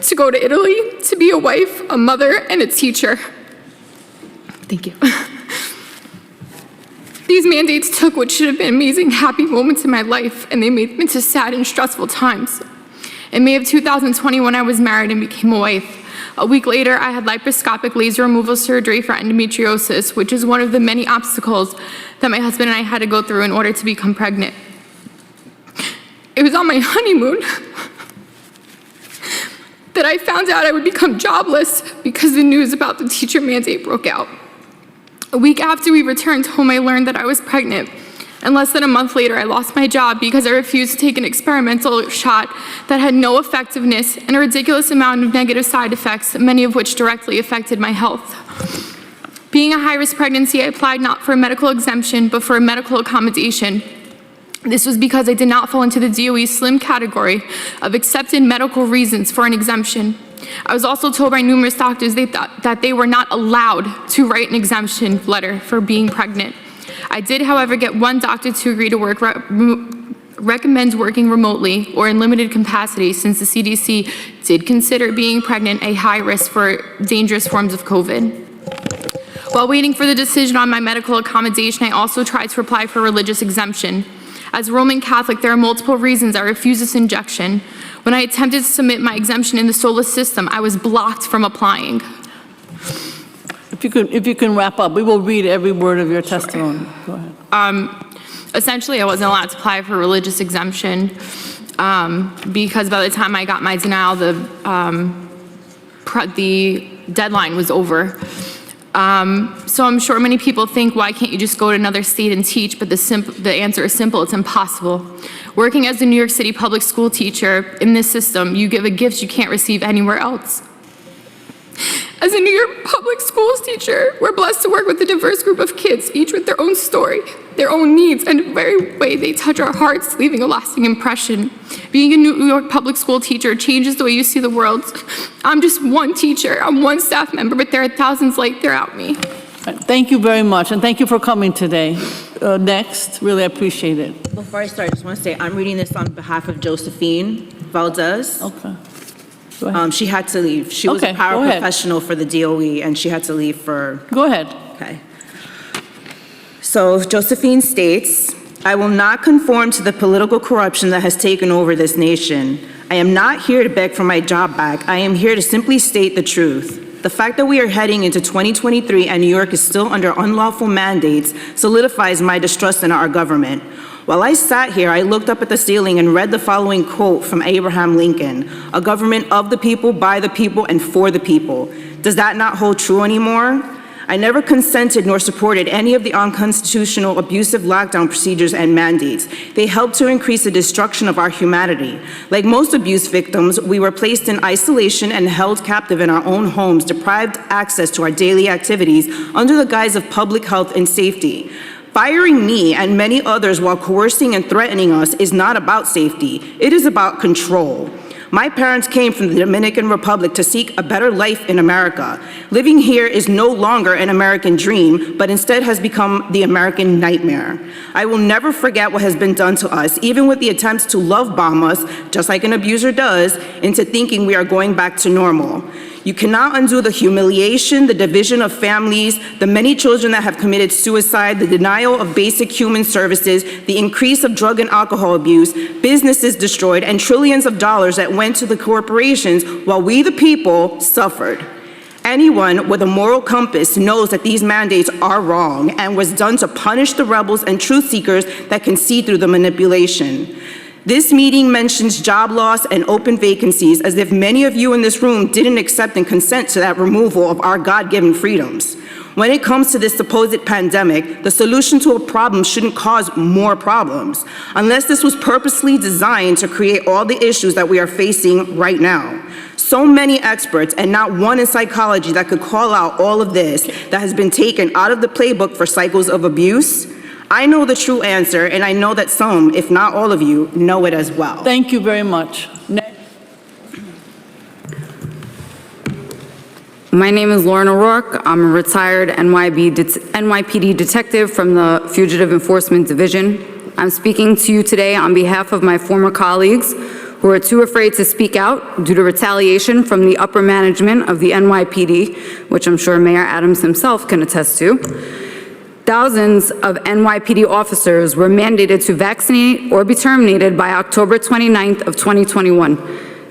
to go to Italy, to be a wife, a mother, and a teacher. Thank you. These mandates took what should have been amazing, happy moments in my life, and they made them into sad and stressful times. In May of 2020, when I was married and became a wife, a week later, I had laparoscopic laser removal surgery for endometriosis, which is one of the many obstacles that my husband and I had to go through in order to become pregnant. It was on my honeymoon that I found out I would become jobless because the news about the teacher mandate broke out. A week after we returned home, I learned that I was pregnant. And less than a month later, I lost my job because I refused to take an experimental shot that had no effectiveness and a ridiculous amount of negative side effects, many of which directly affected my health. Being a high-risk pregnancy, I applied not for a medical exemption, but for a medical accommodation. This was because I did not fall into the DOE's slim category of accepted medical reasons for an exemption. I was also told by numerous doctors that they were not allowed to write an exemption letter for being pregnant. I did, however, get one doctor to agree to recommend working remotely or in limited capacity, since the CDC did consider being pregnant a high risk for dangerous forms of COVID. While waiting for the decision on my medical accommodation, I also tried to apply for a religious exemption. As a Roman Catholic, there are multiple reasons I refused this injection. When I attempted to submit my exemption in the solar system, I was blocked from applying. If you can wrap up, we will read every word of your testimony. Go ahead. Essentially, I wasn't allowed to apply for a religious exemption because by the time I got my denial, the deadline was over. So I'm sure many people think, why can't you just go to another state and teach? But the answer is simple: it's impossible. Working as a New York City public school teacher in this system, you give a gift you can't receive anywhere else. As a New York public schools teacher, we're blessed to work with a diverse group of kids, each with their own story, their own needs, and the very way they touch our hearts, leaving a lasting impression. Being a New York public school teacher changes the way you see the world. I'm just one teacher, I'm one staff member, but there are thousands throughout me. Thank you very much, and thank you for coming today. Next, really appreciate it. Before I start, I just want to say I'm reading this on behalf of Josephine Valdez. Okay. She had to leave. She was a Okay, power go ahead. professional for the DOE, and she had to leave for... Go ahead. Okay. So Josephine states, I will not conform to the political corruption that has taken over this nation. I am not here to beg for my job back. I am here to simply state the truth. The fact that we are heading into 2023 and New York is still under unlawful mandates solidifies my distrust in our government. While I sat here, I looked up at the ceiling and read the following quote from Abraham Lincoln, "A government of the people, by the people, and for the people." Does that not hold true anymore? I never consented nor supported any of the unconstitutional, abusive lockdown procedures and mandates. They helped to increase the destruction of our humanity. Like most abuse victims, we were placed in isolation and held captive in our own homes, deprived access to our daily activities under the guise of public health and safety. Firing me and many others while coercing and threatening us is not about safety. It is about control. My parents came from the Dominican Republic to seek a better life in America. Living here is no longer an American dream, but instead has become the American nightmare. I will never forget what has been done to us, even with the attempts to love bomb us, just like an abuser does, into thinking we are going back to normal. You cannot undo the humiliation, the division of families, the many children that have committed suicide, the denial of basic human services, the increase of drug and alcohol abuse, businesses destroyed, and trillions of dollars that went to the corporations while we, the people, suffered. Anyone with a moral compass knows that these mandates are wrong and was done to punish the rebels and truth seekers that can see through the manipulation. This meeting mentions job loss and open vacancies as if many of you in this room didn't accept and consent to that removal of our God-given freedoms. When it comes to this supposed pandemic, the solution to a problem shouldn't cause more problems, unless this was purposely designed to create all the issues that we are facing right now. So many experts, and not one in psychology that could call out all of this that has been taken out of the playbook for cycles of abuse. I know the true answer, and I know that some, if not all of you, know it as well. Thank you very much. My name is Lauren O'Rourke. I'm a retired NYPD detective from the Fugitive Enforcement Division. I'm speaking to you today on behalf of my former colleagues who are too afraid to speak out due to retaliation from the upper management of the NYPD, which I'm sure Mayor Adams himself can attest to. Thousands of NYPD officers were mandated to vaccinate or be terminated by October 29th of 2021.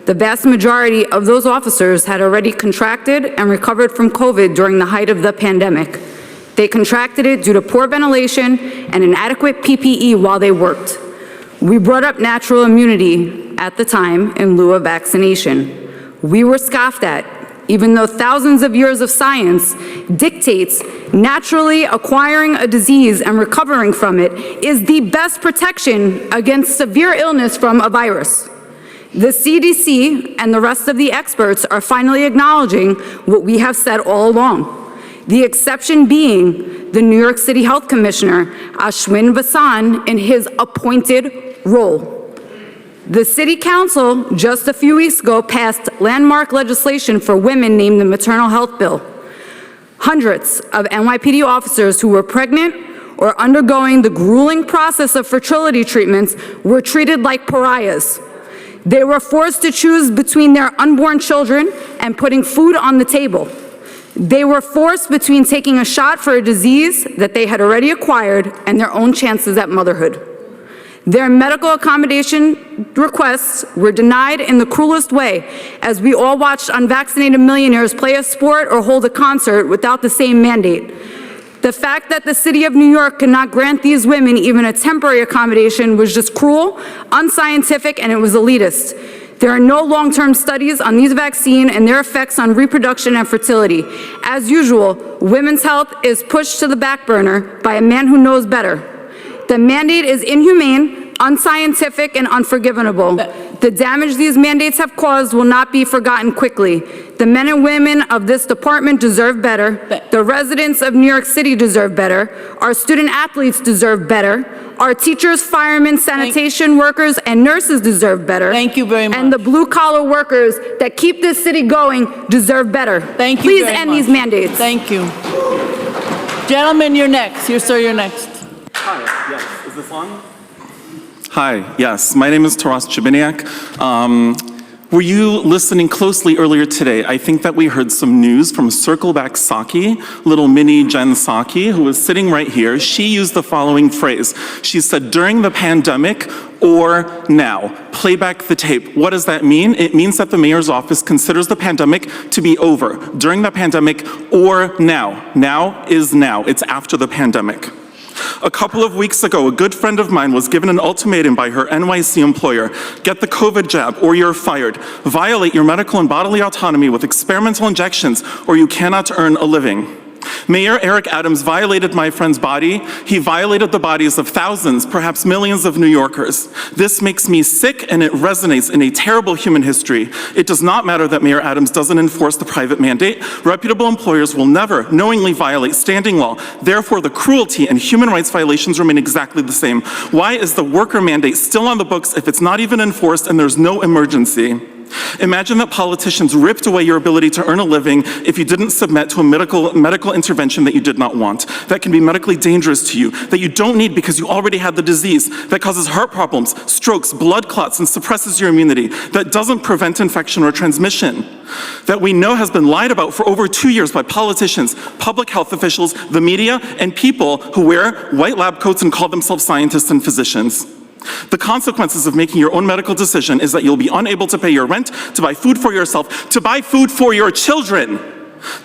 The vast majority of those officers had already contracted and recovered from COVID during the height of the pandemic. They contracted it due to poor ventilation and inadequate PPE while they worked. We brought up natural immunity at the time in lieu of vaccination. We were scoffed at, even though thousands of years of science dictates naturally acquiring a disease and recovering from it is the best protection against severe illness from a virus. The CDC and the rest of the experts are finally acknowledging what we have said all along. The exception being the New York City Health Commissioner, Ashwin Vasan, in his appointed role. The City Council just a few weeks ago passed landmark legislation for women named the Maternal Health Bill. Hundreds of NYPD officers who were pregnant or undergoing the grueling process of fertility treatments were treated like pariahs. They were forced to choose between their unborn children and putting food on the table. They were forced between taking a shot for a disease that they had already acquired and their own chances at motherhood. Their medical accommodation requests were denied in the cruelest way, as we all watched unvaccinated millionaires play a sport or hold a concert without the same mandate. The fact that the city of New York could not grant these women even a temporary accommodation was just cruel, unscientific, and it was elitist. There are no long-term studies on these vaccines and their effects on reproduction and fertility. As usual, women's health is pushed to the back burner by a man who knows better. The mandate is inhumane, unscientific, and unforgivable. The damage these mandates have caused will not be forgotten quickly. The men and women of this department deserve better. The residents of New York City deserve better. Our student athletes deserve better. Our teachers, firemen, sanitation workers, and nurses deserve better. Thank you very much. And the blue-collar workers that keep this city going deserve better. Thank you Please very end much. these mandates. Thank you. Gentlemen, you're next. Here, sir, you're next. Hi, yes, is this on? Hi, yes, my name is Taras Chibiniak. Were you listening closely earlier today? I think that we heard some news from Circleback Psaki, little mini Jen Psaki, who was sitting right here. She used the following phrase. She said, during the pandemic or now. Play back the tape. What does that mean? It means that the mayor's office considers the pandemic to be over. During the pandemic or now. Now is now. It's after the pandemic. A couple of weeks ago, a good friend of mine was given an ultimatum by her NYC employer. Get the COVID jab or you're fired. Violate your medical and bodily autonomy with experimental injections or you cannot earn a living. Mayor Eric Adams violated my friend's body. He violated the bodies of thousands, perhaps millions of New Yorkers. This makes me sick and it resonates in a terrible human history. It does not matter that Mayor Adams doesn't enforce the private mandate. Reputable employers will never knowingly violate standing law. Therefore, the cruelty and human rights violations remain exactly the same. Why is the worker mandate still on the books if it's not even enforced and there's no emergency? Imagine that politicians ripped away your ability to earn a living if you didn't submit to a medical intervention that you did not want, that can be medically dangerous to you, that you don't need because you already had the disease, that causes heart problems, strokes, blood clots, and suppresses your immunity, that doesn't prevent infection or transmission, that we know has been lied about for over 2 years by politicians, public health officials, the media, and people who wear white lab coats and call themselves scientists and physicians. The consequences of making your own medical decision is that you'll be unable to pay your rent, to buy food for yourself, to buy food for your children,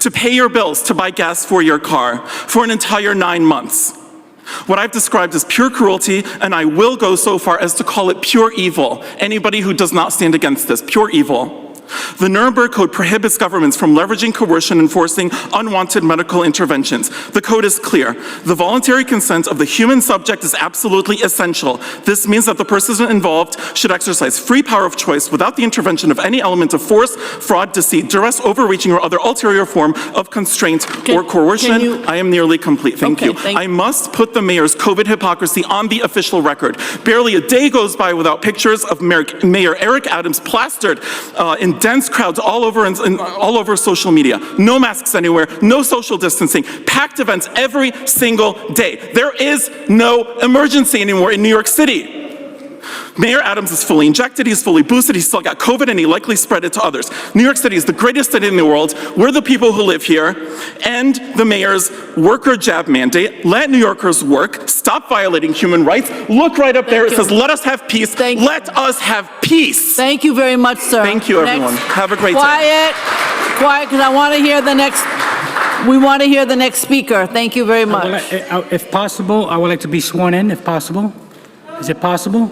to pay your bills, to buy gas for your car, for an entire 9 months. What I've described as pure cruelty, and I will go so far as to call it pure evil. Anybody who does not stand against this, pure evil. The Nuremberg Code prohibits governments from leveraging coercion and forcing unwanted medical interventions. The code is clear. The voluntary consent of the human subject is absolutely essential. This means that the person involved should exercise free power of choice without the intervention of any element of force, fraud, deceit, duress, overreaching, or other ulterior form of constraint or coercion. I am nearly complete. Thank you. I must put the mayor's COVID hypocrisy on the official record. Barely a day goes by without pictures of Mayor Eric Adams plastered in dense crowds all over social media. No masks anywhere, no social distancing, packed events every single day. There is no emergency anymore in New York City. Mayor Adams is fully injected, he's fully boosted, he's still got COVID, and he likely spread it to others. New York City is the greatest city in the world. We're the people who live here. End the mayor's worker jab mandate. Let New Yorkers work. Stop violating human rights. Look right up there. It says, let us have peace. Let us have peace. Thank you very much, sir. Thank you, everyone. Have a great day. Quiet, because I want to hear the next. We want to hear the next speaker. Thank you very much. If possible, I would like to be sworn in, if possible. Is it possible?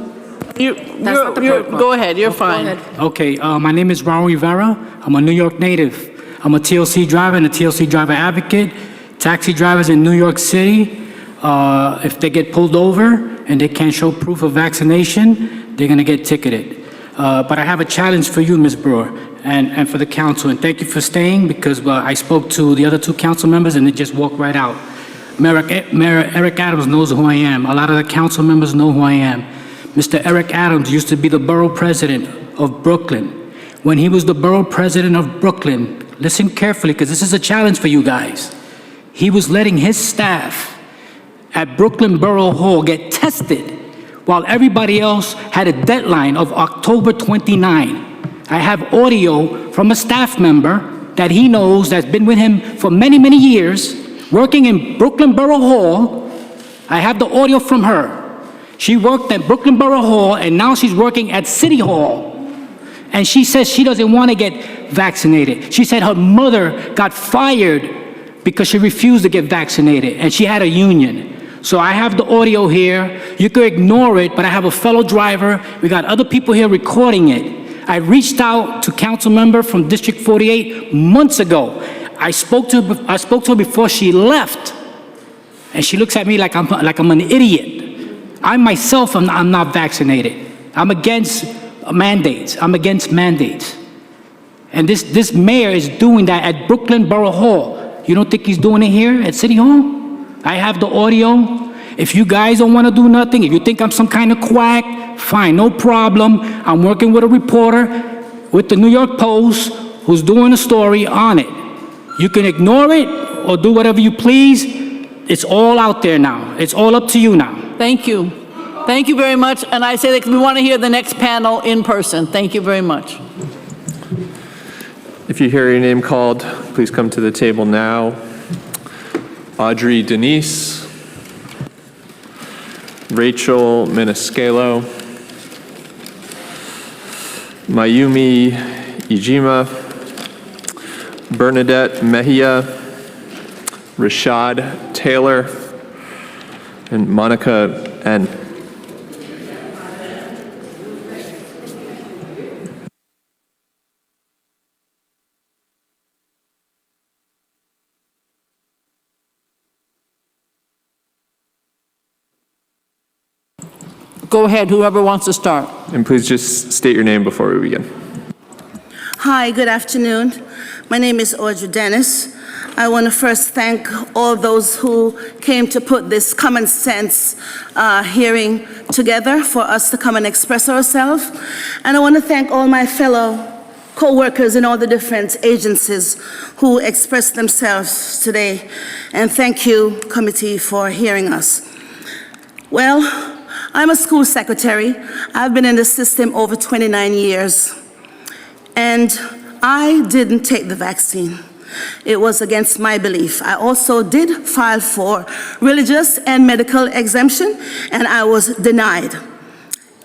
Go ahead, you're fine. Okay, my name is Raul Rivera. I'm a New York native. I'm a TLC driver and a TLC driver advocate. Taxi drivers in New York City, if they get pulled over and they can't show proof of vaccination, they're gonna get ticketed. But I have a challenge for you, Ms. Brewer, and for the council, and thank you for staying, because I spoke to the other two council members and they just walked right out. Mayor Eric Adams knows who I am. A lot of the council members know who I am. Mr. Eric Adams used to be the borough president of Brooklyn. When he was the borough president of Brooklyn, listen carefully, because this is a challenge for you guys. He was letting his staff at Brooklyn Borough Hall get tested while everybody else had a deadline of October 29. I have audio from a staff member that he knows that's been with him for many, many years, working in Brooklyn Borough Hall. I have the audio from her. She worked at Brooklyn Borough Hall, and now she's working at City Hall. And she says she doesn't want to get vaccinated. She said her mother got fired because she refused to get vaccinated, and she had a union. So I have the audio here. You could ignore it, but I have a fellow driver. We got other people here recording it. I reached out to council member from District 48 months ago. I spoke to her before she left, and she looks at me like I'm an idiot. I myself, I'm not vaccinated. I'm against mandates. I'm against mandates. And this mayor is doing that at Brooklyn Borough Hall. You don't think he's doing it here at City Hall? I have the audio. If you guys don't want to do nothing, if you think I'm some kind of quack, fine, no problem. I'm working with a reporter with the New York Post who's doing a story on it. You can ignore it or do whatever you please. It's all out there now. It's all up to you now. Thank you. Thank you very much. And I say that we want to hear the next panel in person. Thank you very much. If you hear your name called, please come to the table now. Audrey Denise, Rachel Maniscalco, Mayumi Ijima, Bernadette Mejia, Rashad Taylor, and Monica N. Go ahead, whoever wants to start. And please just state your name before we begin. Hi, good afternoon. My name is Audrey Dennis. I want to first thank all those who came to put this common sense hearing together for us to come and express ourselves. And I want to thank all my fellow co-workers in all the different agencies who expressed themselves today. And thank you, committee, for hearing us. Well, I'm a school secretary. I've been in the system over 29 years. And I didn't take the vaccine. It was against my belief. I also did file for religious and medical exemption, and I was denied.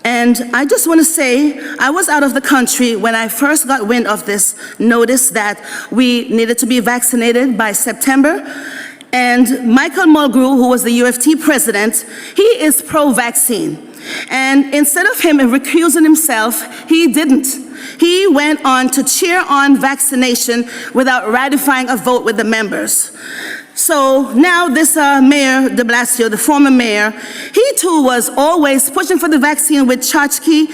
And I just want to say, I was out of the country when I first got wind of this notice that we needed to be vaccinated by September. And Michael Mulgrew, who was the UFT president, he is pro-vaccine. And instead of him recusing himself, he didn't. He went on to cheer on vaccination without ratifying a vote with the members. So now this Mayor de Blasio, the former mayor, he too was always pushing for the vaccine with Chachki,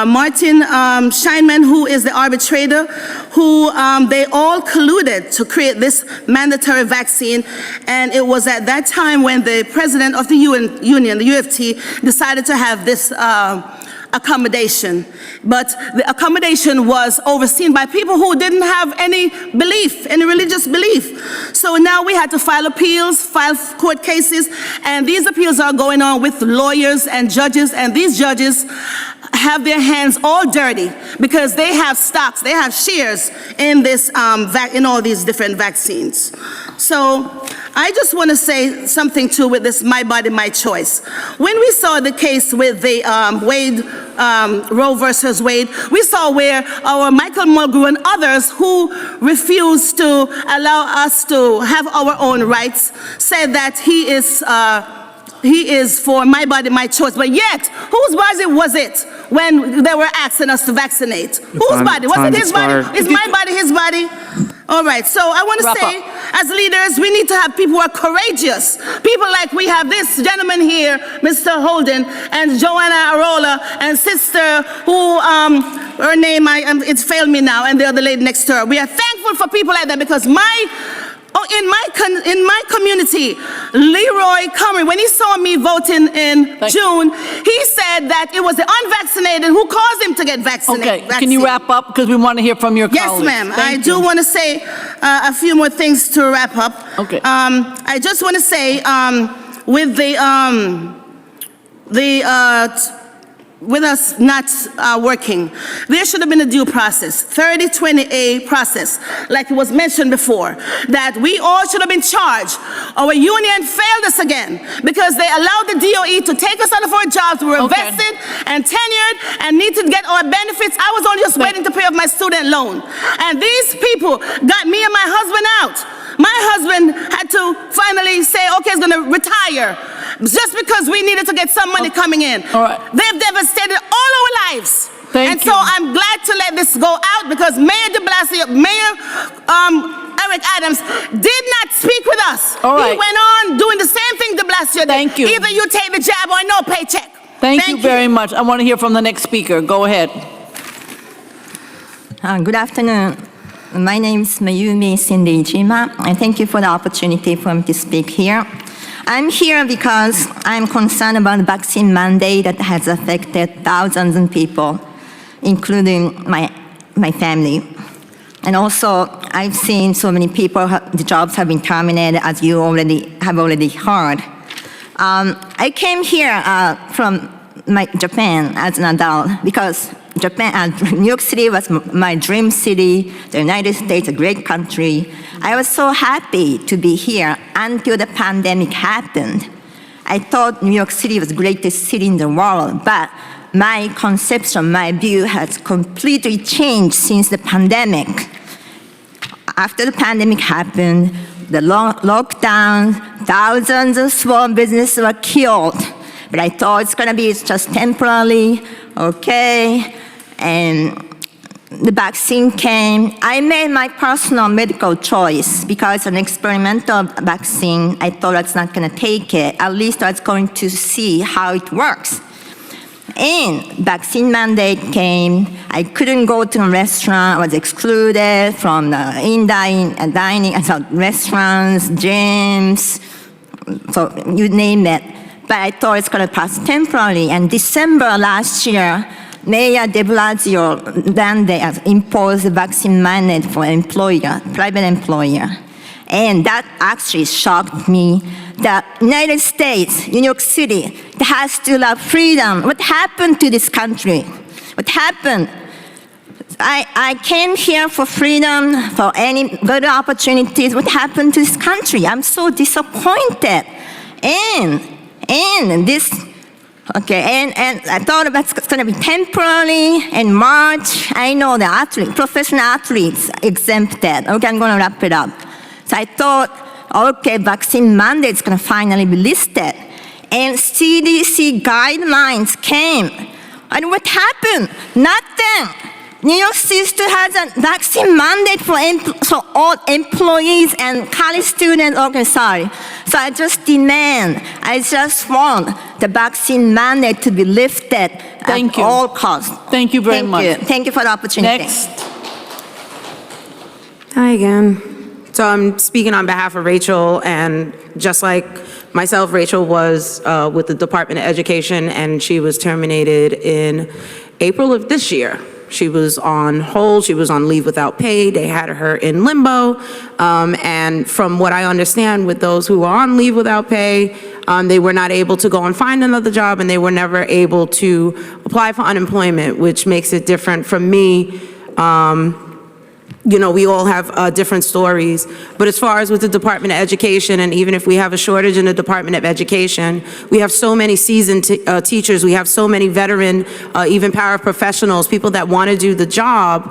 Martin Scheinman, who is the arbitrator, who they all colluded to create this mandatory vaccine. And it was at that time when the president of the union, the UFT, decided to have this accommodation. But the accommodation was overseen by people who didn't have any belief, any religious belief. So now we had to file appeals, file court cases, and these appeals are going on with lawyers and judges, and these judges have their hands all dirty because they have stocks, they have shares in this, in all these different vaccines. So I just want to say something too with this My Body, My Choice. When we saw the case with the Roe versus Wade, we saw where our Michael Mulgrew and others who refused to allow us to have our own rights said that he is for my body, my choice. But yet, whose body was it when they were asking us to vaccinate? Whose body? Was it his body? Is my body his body? All right, so I want to say, as leaders, we need to have people who are courageous. People like we have this gentleman here, Mr. Holden, and Joanna Arola, and sister who, her name, it's failed me now, and the other lady next to her. We are thankful for people like that because in my community, Leroy Comrie, when he saw me voting in June, he said that it was the unvaccinated who caused him to get vaccinated. Okay, can you wrap up? Because we want to hear from your colleagues. Yes, ma'am. I do want to say a few more things to wrap up. Okay. I just want to say with with us not working, there should have been a due process, 3020A process, like it was mentioned before, that we all should have been charged. Our union failed us again because they allowed the DOE to take us out of our jobs. We were vested and tenured and need to get our benefits. I was only just waiting to pay off my student loan. And these people got me and my husband out. My husband had to finally say, okay, he's going to retire just because we needed to get some money coming in. All right. They've devastated all our lives. So I'm glad to let this go out because Mayor de Blasio, Mayor Eric Adams did not speak with us. All right. He went on doing the same thing de Blasio did. Either you take the jab or no paycheck. Thank you very much. I want to hear from the next speaker. Go ahead. Good afternoon. My name is Mayumi Cindy Ijima, and thank you for the opportunity for me to speak here. I'm here because I'm concerned about the vaccine mandate that has affected thousands of people, including my family. And also, I've seen so many people, the jobs have been terminated, as you have already heard. I came here from Japan as an adult because New York City was my dream city, the United States, a great country. I was so happy to be here until the pandemic happened. I thought New York City was the greatest city in the world, but my conception, my view has completely changed since the pandemic. After the pandemic happened, the lockdown, thousands of small businesses were killed. But I thought it's gonna be just temporarily, okay? And the vaccine came. I made my personal medical choice because an experimental vaccine, I thought I was not gonna take it. At least I was going to see how it works. And vaccine mandate came. I couldn't go to a restaurant. I was excluded from the dining, restaurants, gyms, so you name it. But I thought it's going to pass temporarily. And December last year, Mayor de Blasio imposed a vaccine mandate for private employer. And that actually shocked me. The United States, New York City, has to love freedom. What happened to this country? What happened? I came here for freedom, for any good opportunities. What happened to this country? I'm so disappointed. And I thought it's going to be temporary in March. I know the professional athletes exempted. Okay, I'm going to wrap it up. So I thought, okay, vaccine mandate is going to finally be listed. And CDC guidelines came. And what happened? Nothing. New York City still has a vaccine mandate for all employees and college students. Okay, sorry. So I just want the vaccine mandate to be lifted at all costs. Thank you very much. Thank you for the opportunity. Next. Hi again. So I'm speaking on behalf of Rachel, and just like myself, Rachel was with the Department of Education, and she was terminated in April of this year. She was on hold, she was on leave without pay, they had her in limbo, and from what I understand with those who are on leave without pay, they were not able to go and find another job, and they were never able to apply for unemployment, which makes it different from me. You know, we all have different stories. But as far as with the Department of Education, and even if we have a shortage in the Department of Education, we have so many seasoned teachers, we have so many veteran, even paraprofessionals, people that want to do the job,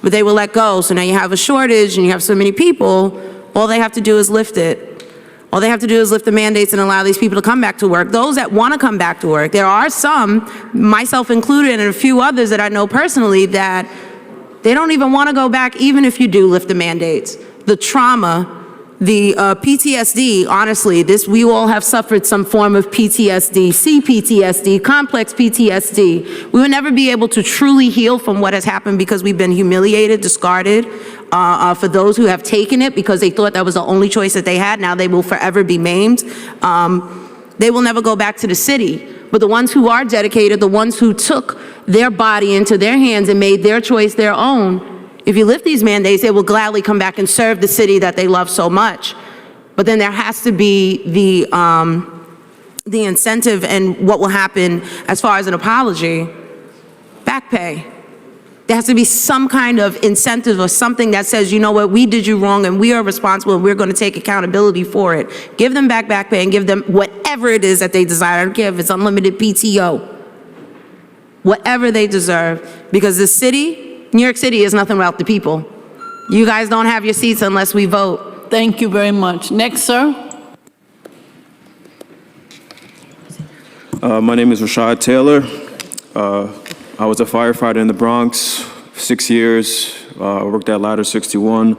but they will let go. So now you have a shortage and you have so many people, all they have to do is lift it. All they have to do is lift the mandates and allow these people to come back to work. Those that want to come back to work, there are some, myself included, and a few others that I know personally, that they don't even want to go back, even if you do lift the mandates. The trauma, the PTSD, honestly, we all have suffered some form of PTSD, CPTSD, complex PTSD. We will never be able to truly heal from what has happened because we've been humiliated, discarded. For those who have taken it because they thought that was the only choice that they had, now they will forever be maimed. They will never go back to the city. But the ones who are dedicated, the ones who took their body into their hands and made their choice their own, if you lift these mandates, they will gladly come back and serve the city that they love so much. But then there has to be the incentive, and what will happen as far as an apology, back pay. There has to be some kind of incentive or something that says, you know what, we did you wrong and we are responsible and we're going to take accountability for it. Give them back pay and give them whatever it is that they desire. I don't care if it's unlimited PTO. Whatever they deserve. Because the city, New York City, is nothing without the people. You guys don't have your seats unless we vote. Thank you very much. Next, sir. My name is Rashad Taylor. I was a firefighter in the Bronx, 6 years. I worked at Ladder 61,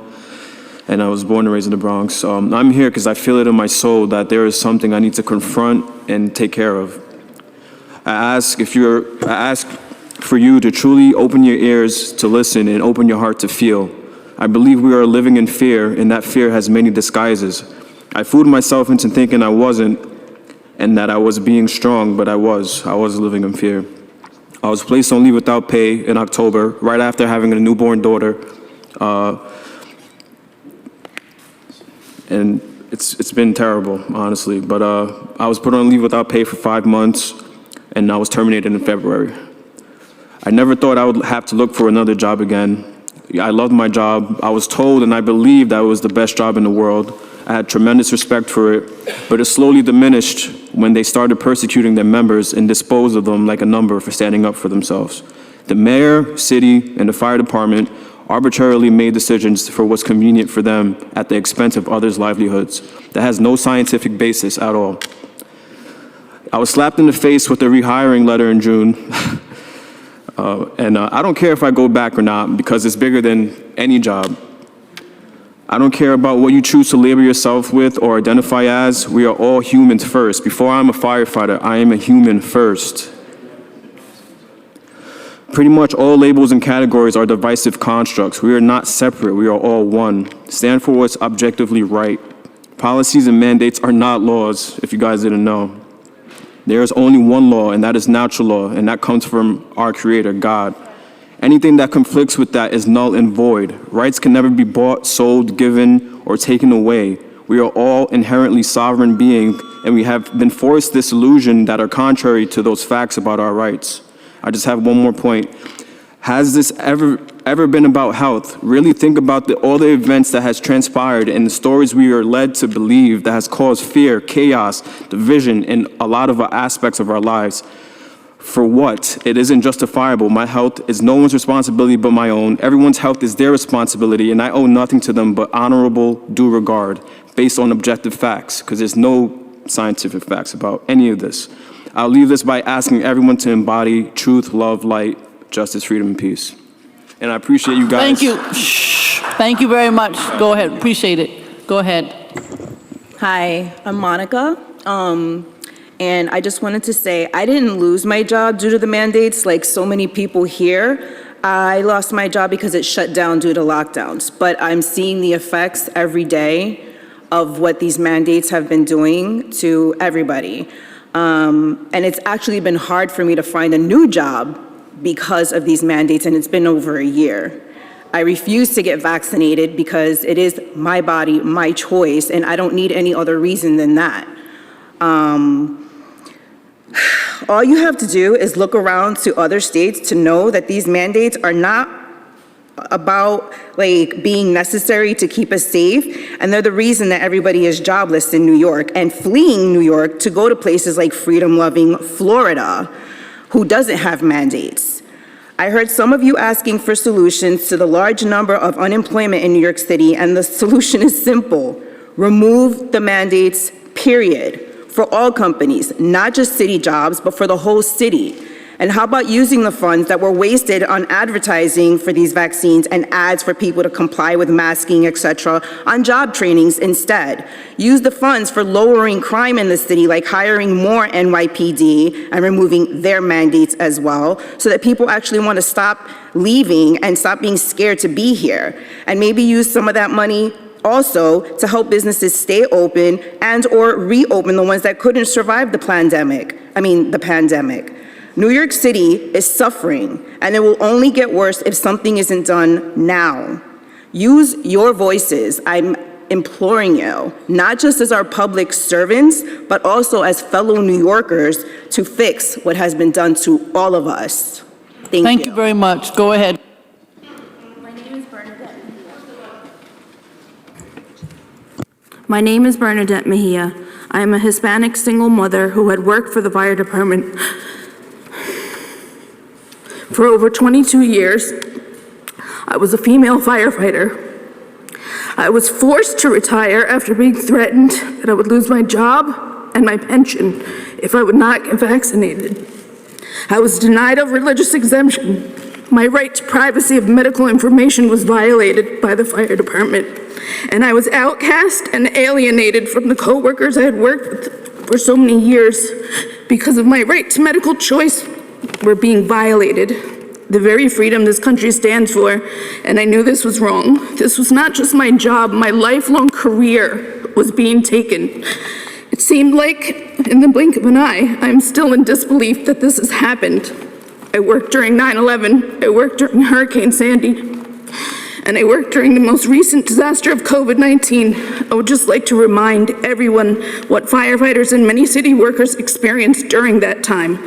and I was born and raised in the Bronx. I'm here because I feel it in my soul that there is something I need to confront and take care of. I ask for you to truly open your ears to listen and open your heart to feel. I believe we are living in fear, and that fear has many disguises. I fooled myself into thinking I wasn't, and that I was being strong, but I was living in fear. I was placed on leave without pay in October, right after having a newborn daughter. And it's been terrible, honestly. But I was put on leave without pay for 5 months, and I was terminated in February. I never thought I would have to look for another job again. I loved my job. I was told and I believed that it was the best job in the world. I had tremendous respect for it, but it slowly diminished when they started persecuting their members and disposed of them like a number for standing up for themselves. The mayor, city, and the fire department arbitrarily made decisions for what's convenient for them at the expense of others' livelihoods. That has no scientific basis at all. I was slapped in the face with a rehiring letter in June. I don't care if I go back or not because it's bigger than any job. I don't care about what you choose to label yourself with or identify as. We are all humans first. Before I'm a firefighter, I am a human first. Pretty much all labels and categories are divisive constructs. We are not separate. We are all one. Stand for what's objectively right. Policies and mandates are not laws, if you guys didn't know. There is only one law, and that is natural law, and that comes from our Creator, God. Anything that conflicts with that is null and void. Rights can never be bought, sold, given, or taken away. We are all inherently sovereign beings, and we have been forced this illusion that are contrary to those facts about our rights. I just have one more point. Has this ever been about health? Really think about all the events that has transpired and the stories we are led to believe that has caused fear, chaos, division in a lot of aspects of our lives. For what? It isn't justifiable. My health is no one's responsibility but my own. Everyone's health is their responsibility, and I owe nothing to them but honorable due regard based on objective facts, because there's no scientific facts about any of this. I'll leave this by asking everyone to embody truth, love, light, justice, freedom, and peace. And I appreciate you guys. Thank you. Thank you very much. Go ahead. Appreciate it. Go ahead. Hi, I'm Monica. And I just wanted to say, I didn't lose my job due to the mandates like so many people here. I lost my job because it shut down due to lockdowns. But I'm seeing the effects every day of what these mandates have been doing to everybody. And it's actually been hard for me to find a new job because of these mandates, and it's been over a year. I refuse to get vaccinated because it is my body, my choice, and I don't need any other reason than that. All you have to do is look around to other states to know that these mandates are not about like being necessary to keep us safe, and they're the reason that everybody is jobless in New York and fleeing New York to go to places like freedom-loving Florida, who doesn't have mandates. I heard some of you asking for solutions to the large number of unemployment in New York City, and the solution is simple. Remove the mandates, period, for all companies, not just city jobs, but for the whole city. And how about using the funds that were wasted on advertising for these vaccines and ads for people to comply with masking, etc., on job trainings instead? Use the funds for lowering crime in the city, like hiring more NYPD and removing their mandates as well, so that people actually want to stop leaving and stop being scared to be here. And maybe use some of that money also to help businesses stay open and or reopen the ones that couldn't survive the pandemic. New York City is suffering, and it will only get worse if something isn't done now. Use your voices, I'm imploring you, not just as our public servants, but also as fellow New Yorkers, to fix what has been done to all of us. Thank you very much. Go ahead. My name is Bernadette Mejia. I am a Hispanic single mother who had worked for the fire department for over 22 years. I was a female firefighter. I was forced to retire after being threatened that I would lose my job and my pension if I would not get vaccinated. I was denied a religious exemption. My right to privacy of medical information was violated by the fire department, and I was outcast and alienated from the coworkers I had worked with for so many years because of my right to medical choice were being violated. the very freedom this country stands for, and I knew this was wrong. This was not just my job, my lifelong career was being taken. It seemed like, in the blink of an eye, I'm still in disbelief that this has happened. I worked during 9/11, I worked during Hurricane Sandy, and I worked during the most recent disaster of COVID-19. I would just like to remind everyone what firefighters and many city workers experienced during that time.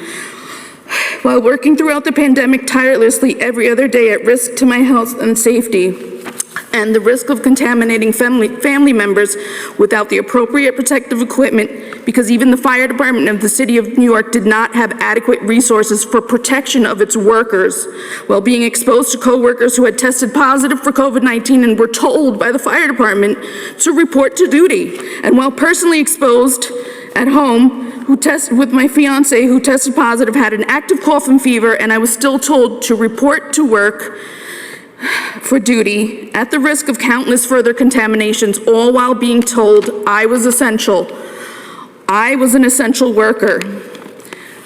While working throughout the pandemic tirelessly every other day at risk to my health and safety, and the risk of contaminating family members without the appropriate protective equipment, because even the fire department of the city of New York did not have adequate resources for protection of its workers, while being exposed to coworkers who had tested positive for COVID-19 and were told by the fire department to report to duty, and while personally exposed at home, with my fiance who tested positive, had an active cough and fever, and I was still told to report to work for duty at the risk of countless further contaminations, all while being told I was essential. I was an essential worker.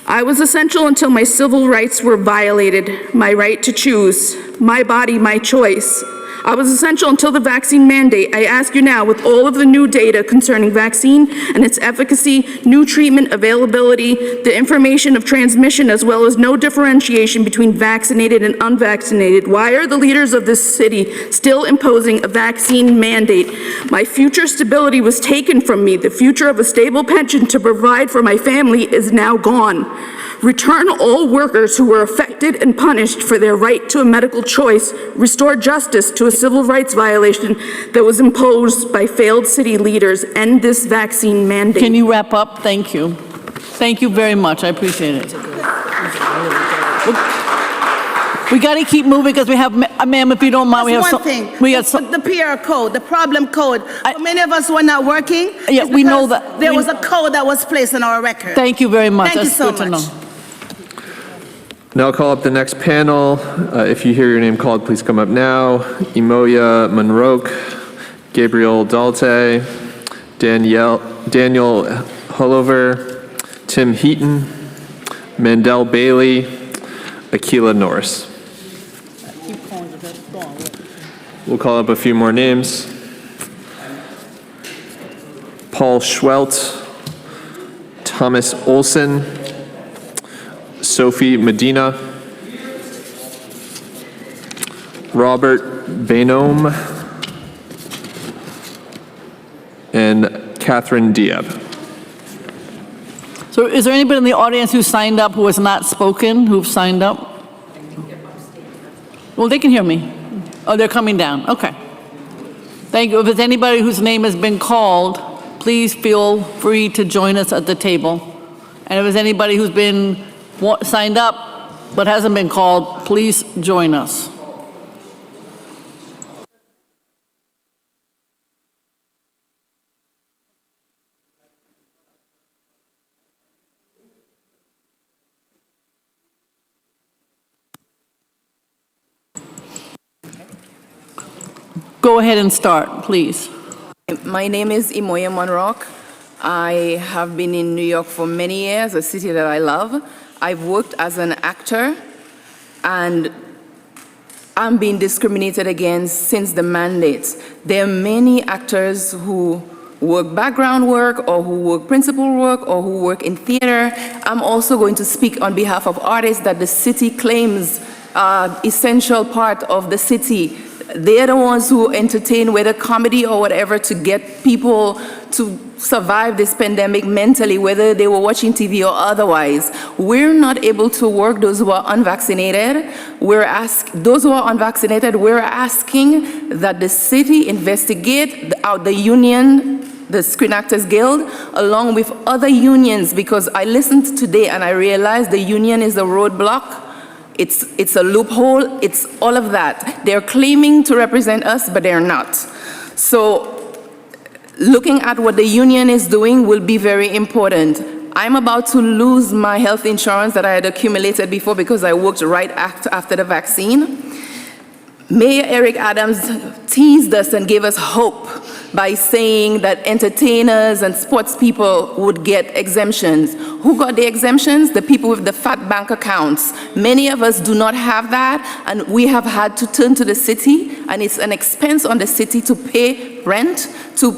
I was essential until my civil rights were violated, my right to choose, my body, my choice. I was essential until the vaccine mandate. I ask you now, with all of the new data concerning vaccine and its efficacy, new treatment availability, the information of transmission, as well as no differentiation between vaccinated and unvaccinated, why are the leaders of this city still imposing a vaccine mandate? My future stability was taken from me. The future of a stable pension to provide for my family is now gone. Return all workers who were affected and punished for their right to a medical choice. Restore justice to a civil rights violation that was imposed by failed city leaders. End this vaccine mandate. Can you wrap up? Thank you. Thank you very much. I appreciate it. We got to keep moving because we have, ma'am, if you don't mind, we have one thing, the PR code, the problem code. Many of us were not working. Yeah, we know that. There was a code that was placed in our record. Thank you very much. Thank you so good much. To know. Now I'll call up the next panel. If you hear your name called, please come up now. Imoya Monroke, Gabriel Dalte, Daniel Hullover, Tim Heaton, Mandel Bailey, Akila Norris. We'll call up a few more names. Paul Schwelt, Thomas Olson, Sophie Medina, Robert Bainome, and Catherine Diab. So is there anybody in the audience who signed up who has not spoken, who've signed up? Well, they can hear me. Oh, they're coming down. Okay. Thank you. If there's anybody whose name has been called, please feel free to join us at the table. And if there's anybody who's been signed up but hasn't been called, please join us. Go ahead and start, please. My name is Imoya Monrock. I have been in New York for many years, a city that I love. I've worked as an actor, and I'm being discriminated against since the mandates. There are many actors who work background work, or who work principal work, or who work in theater. I'm also going to speak on behalf of artists that the city claims are essential part of the city. They're the ones who entertain, whether comedy or whatever, to get people to survive this pandemic mentally, whether they were watching TV or otherwise. We're not able to work those who are unvaccinated. Those who are unvaccinated, we're asking that the city investigate the union, the Screen Actors Guild, along with other unions, because I listened today and I realized the union is a roadblock. It's a loophole, it's all of that. They're claiming to represent us, but they're not. So looking at what the union is doing will be very important. I'm about to lose my health insurance that I had accumulated before because I worked right after the vaccine. Mayor Eric Adams teased us and gave us hope by saying that entertainers and sports people would get exemptions. Who got the exemptions? The people with the fat bank accounts. Many of us do not have that, and we have had to turn to the city, and it's an expense on the city to pay rent, to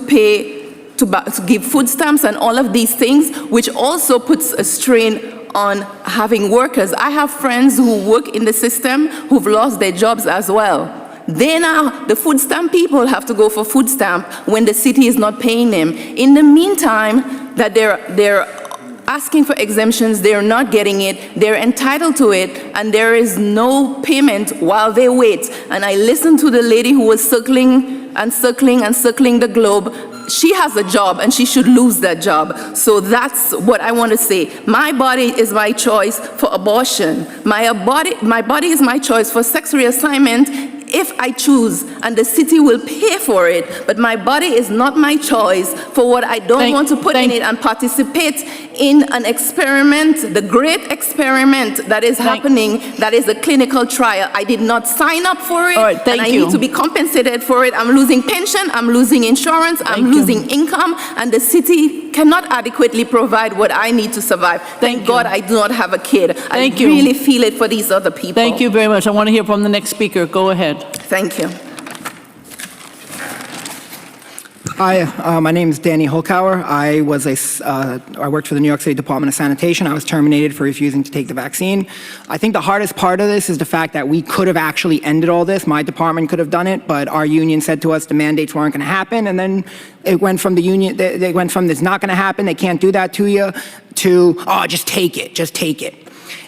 give food stamps and all of these things, which also puts a strain on having workers. I have friends who work in the system who've lost their jobs as well. They now, the food stamp people have to go for food stamp when the city is not paying them. In the meantime, that they're asking for exemptions, they're not getting it, they're entitled to it, and there is no payment while they wait. And I listened to the lady who was circling and circling and circling the globe. She has a job and she should lose that job. So that's what I want to say. My body is my choice for abortion. My body is my choice for sex reassignment if I choose, and the city will pay for it. But my body is not my choice for what I don't want to put in it and participate in an experiment, the great experiment that is happening, that is a clinical trial. I did not sign up for it, and I need to be compensated for it. I'm losing pension, I'm losing insurance, I'm losing income, and the city cannot adequately provide what I need to survive. Thank God I do not have a kid. I really feel it for these other people. Thank you very much. I want to hear from the next speaker. Go ahead. Thank you. Hi, my name is Danny Holkauer. I worked for the New York City Department of Sanitation. I was terminated for refusing to take the vaccine. I think the hardest part of this is the fact that we could have actually ended all this. My department could have done it, but our union said to us the mandates weren't going to happen, and then it went from the union, they went from it's not going to happen, they can't do that to you, to, oh, just take it, just take it.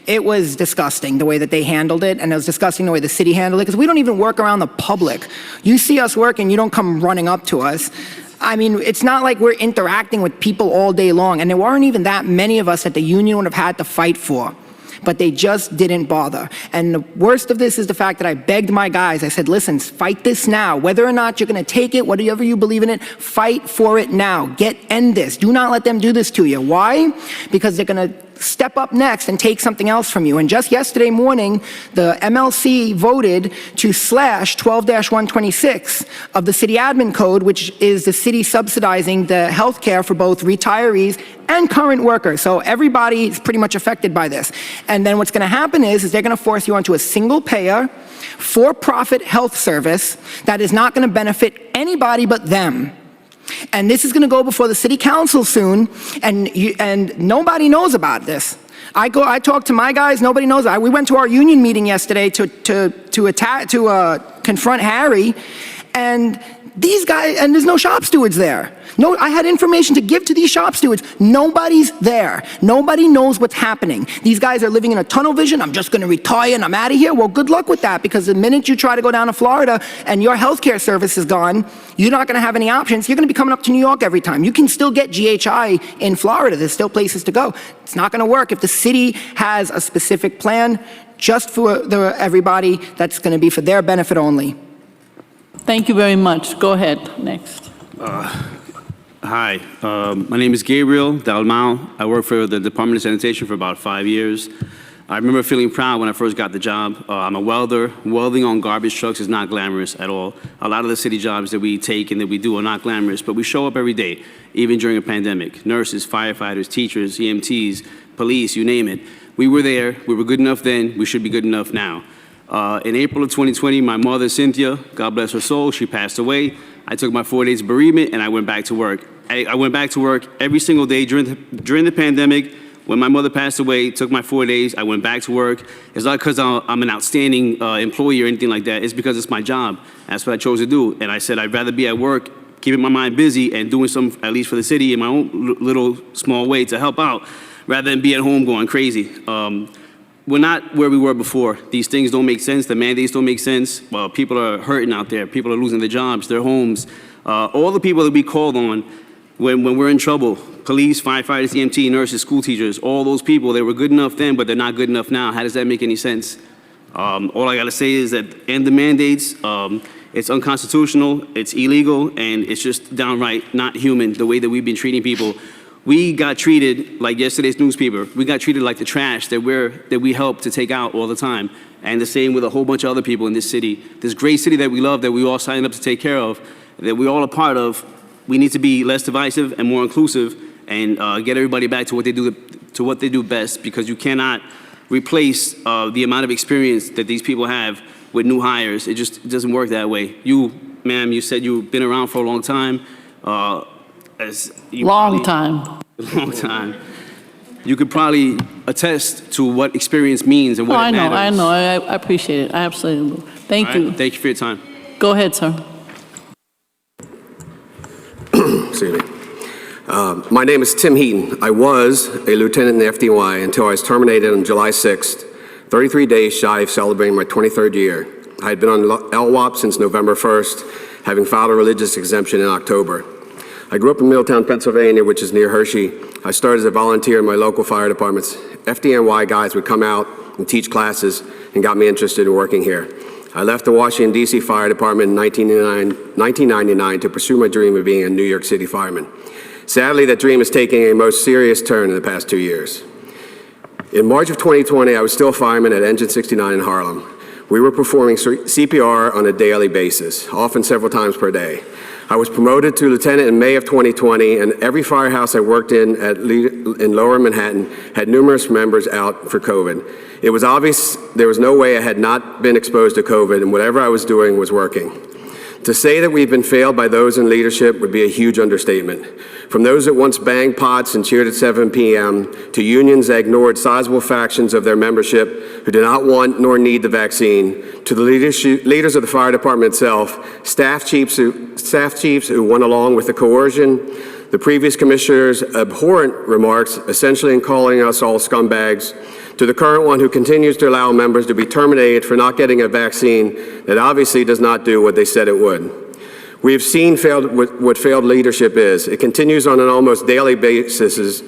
It was disgusting the way that they handled it, and it was disgusting the way the city handled it, because we don't even work around the public. You see us working, you don't come running up to us. I mean, it's not like we're interacting with people all day long, and there weren't even that many of us that the union would have had to fight for. But they just didn't bother. And the worst of this is the fact that I begged my guys, I said, listen, fight this now. Whether or not you're gonna take it, whatever you believe in it, fight for it now. End this. Do not let them do this to you. Why? Because they're gonna step up next and take something else from you. And just yesterday morning, the MLC voted to slash 12-126 of the city admin code, which is the city subsidizing the health care for both retirees and current workers. So everybody is pretty much affected by this. And then what's going to happen is they're going to force you onto a single payer, for-profit health service that is not going to benefit anybody but them. And this is going to go before the city council soon, and nobody knows about this. I talk to my guys, nobody knows. We went to our union meeting yesterday to confront Harry, and these guys, and there's no shop stewards there. No, I had information to give to these shop stewards. Nobody's there. Nobody knows what's happening. These guys are living in a tunnel vision. I'm just going to retire and I'm out of here. Well, good luck with that, because the minute you try to go down to Florida and your healthcare service is gone, you're not going to have any options. You're going to be coming up to New York every time. You can still get GHI in Florida. There's still places to go. It's not going to work if the city has a specific plan just for everybody that's going to be for their benefit only. Thank you very much. Go ahead. Next. Hi, my name is Gabriel Dalmau. I work for the Department of Sanitation for about 5 years. I remember feeling proud when I first got the job. I'm a welder. Welding on garbage trucks is not glamorous at all. A lot of the city jobs that we take and that we do are not glamorous, but we show up every day, even during a pandemic. Nurses, firefighters, teachers, EMTs, police, you name it. We were there. We were good enough then. We should be good enough now. In April of 2020, my mother, Cynthia, God bless her soul, she passed away. I took my 4 days bereavement and I went back to work. I went back to work every single day during the pandemic. When my mother passed away, took my 4 days, I went back to work. It's not because I'm an outstanding employee or anything like that. It's because it's my job. That's what I chose to do. And I said I'd rather be at work, keeping my mind busy and doing some, at least for the city, in my own little small way to help out, rather than be at home going crazy. We're not where we were before. These things don't make sense. The mandates don't make sense. Well, people are hurting out there. People are losing their jobs, their homes. All the people that we called on when we're in trouble, police, firefighters, EMT, nurses, school teachers, all those people, they were good enough then, but they're not good enough now. How does that make any sense? All I gotta say is that end the mandates. It's unconstitutional, it's illegal, and it's just downright not human the way that we've been treating people. We got treated like yesterday's newspaper. We got treated like the trash that we help to take out all the time. And the same with a whole bunch of other people in this city. This great city that we love, that we all signed up to take care of, that we all are part of. We need to be less divisive and more inclusive and get everybody back to what they do to what they do best, because you cannot replace the amount of experience that these people have with new hires. It doesn't work that way. You, ma'am, you said you've been around for a long time. Long time. Long time. You could probably attest to what experience means and what it matters. I know. I appreciate it. I absolutely do. Thank All right? you. Thank you for your time. Go ahead, sir. Excuse me. My name is Tim Heaton. I was a lieutenant in the FDY until I was terminated on July 6th, 33 days shy of celebrating my 23rd year. I had been on LWOP since November 1st, having filed a religious exemption in October. I grew up in Middletown, Pennsylvania, which is near Hershey. I started as a volunteer in my local fire departments. FDNY guys would come out and teach classes and got me interested in working here. I left the Washington, D.C. Fire Department in 1999 to pursue my dream of being a New York City fireman. Sadly, that dream is taking a most serious turn in the past 2 years. In March of 2020, I was still a fireman at Engine 69 in Harlem. We were performing CPR on a daily basis, often several times per day. I was promoted to lieutenant in May of 2020, and every firehouse I worked in Lower Manhattan had numerous members out for COVID. It was obvious there was no way I had not been exposed to COVID, and whatever I was doing was working. To say that we've been failed by those in leadership would be a huge understatement. From those that once banged pots and cheered at 7 p.m., to unions that ignored sizable factions of their membership who did not want nor need the vaccine, to the leaders of the fire department itself, staff chiefs who went along with the coercion, the previous commissioner's abhorrent remarks, essentially in calling us all scumbags, to the current one who continues to allow members to be terminated for not getting a vaccine that obviously does not do what they said it would. We have seen what failed leadership is. It continues on an almost daily basis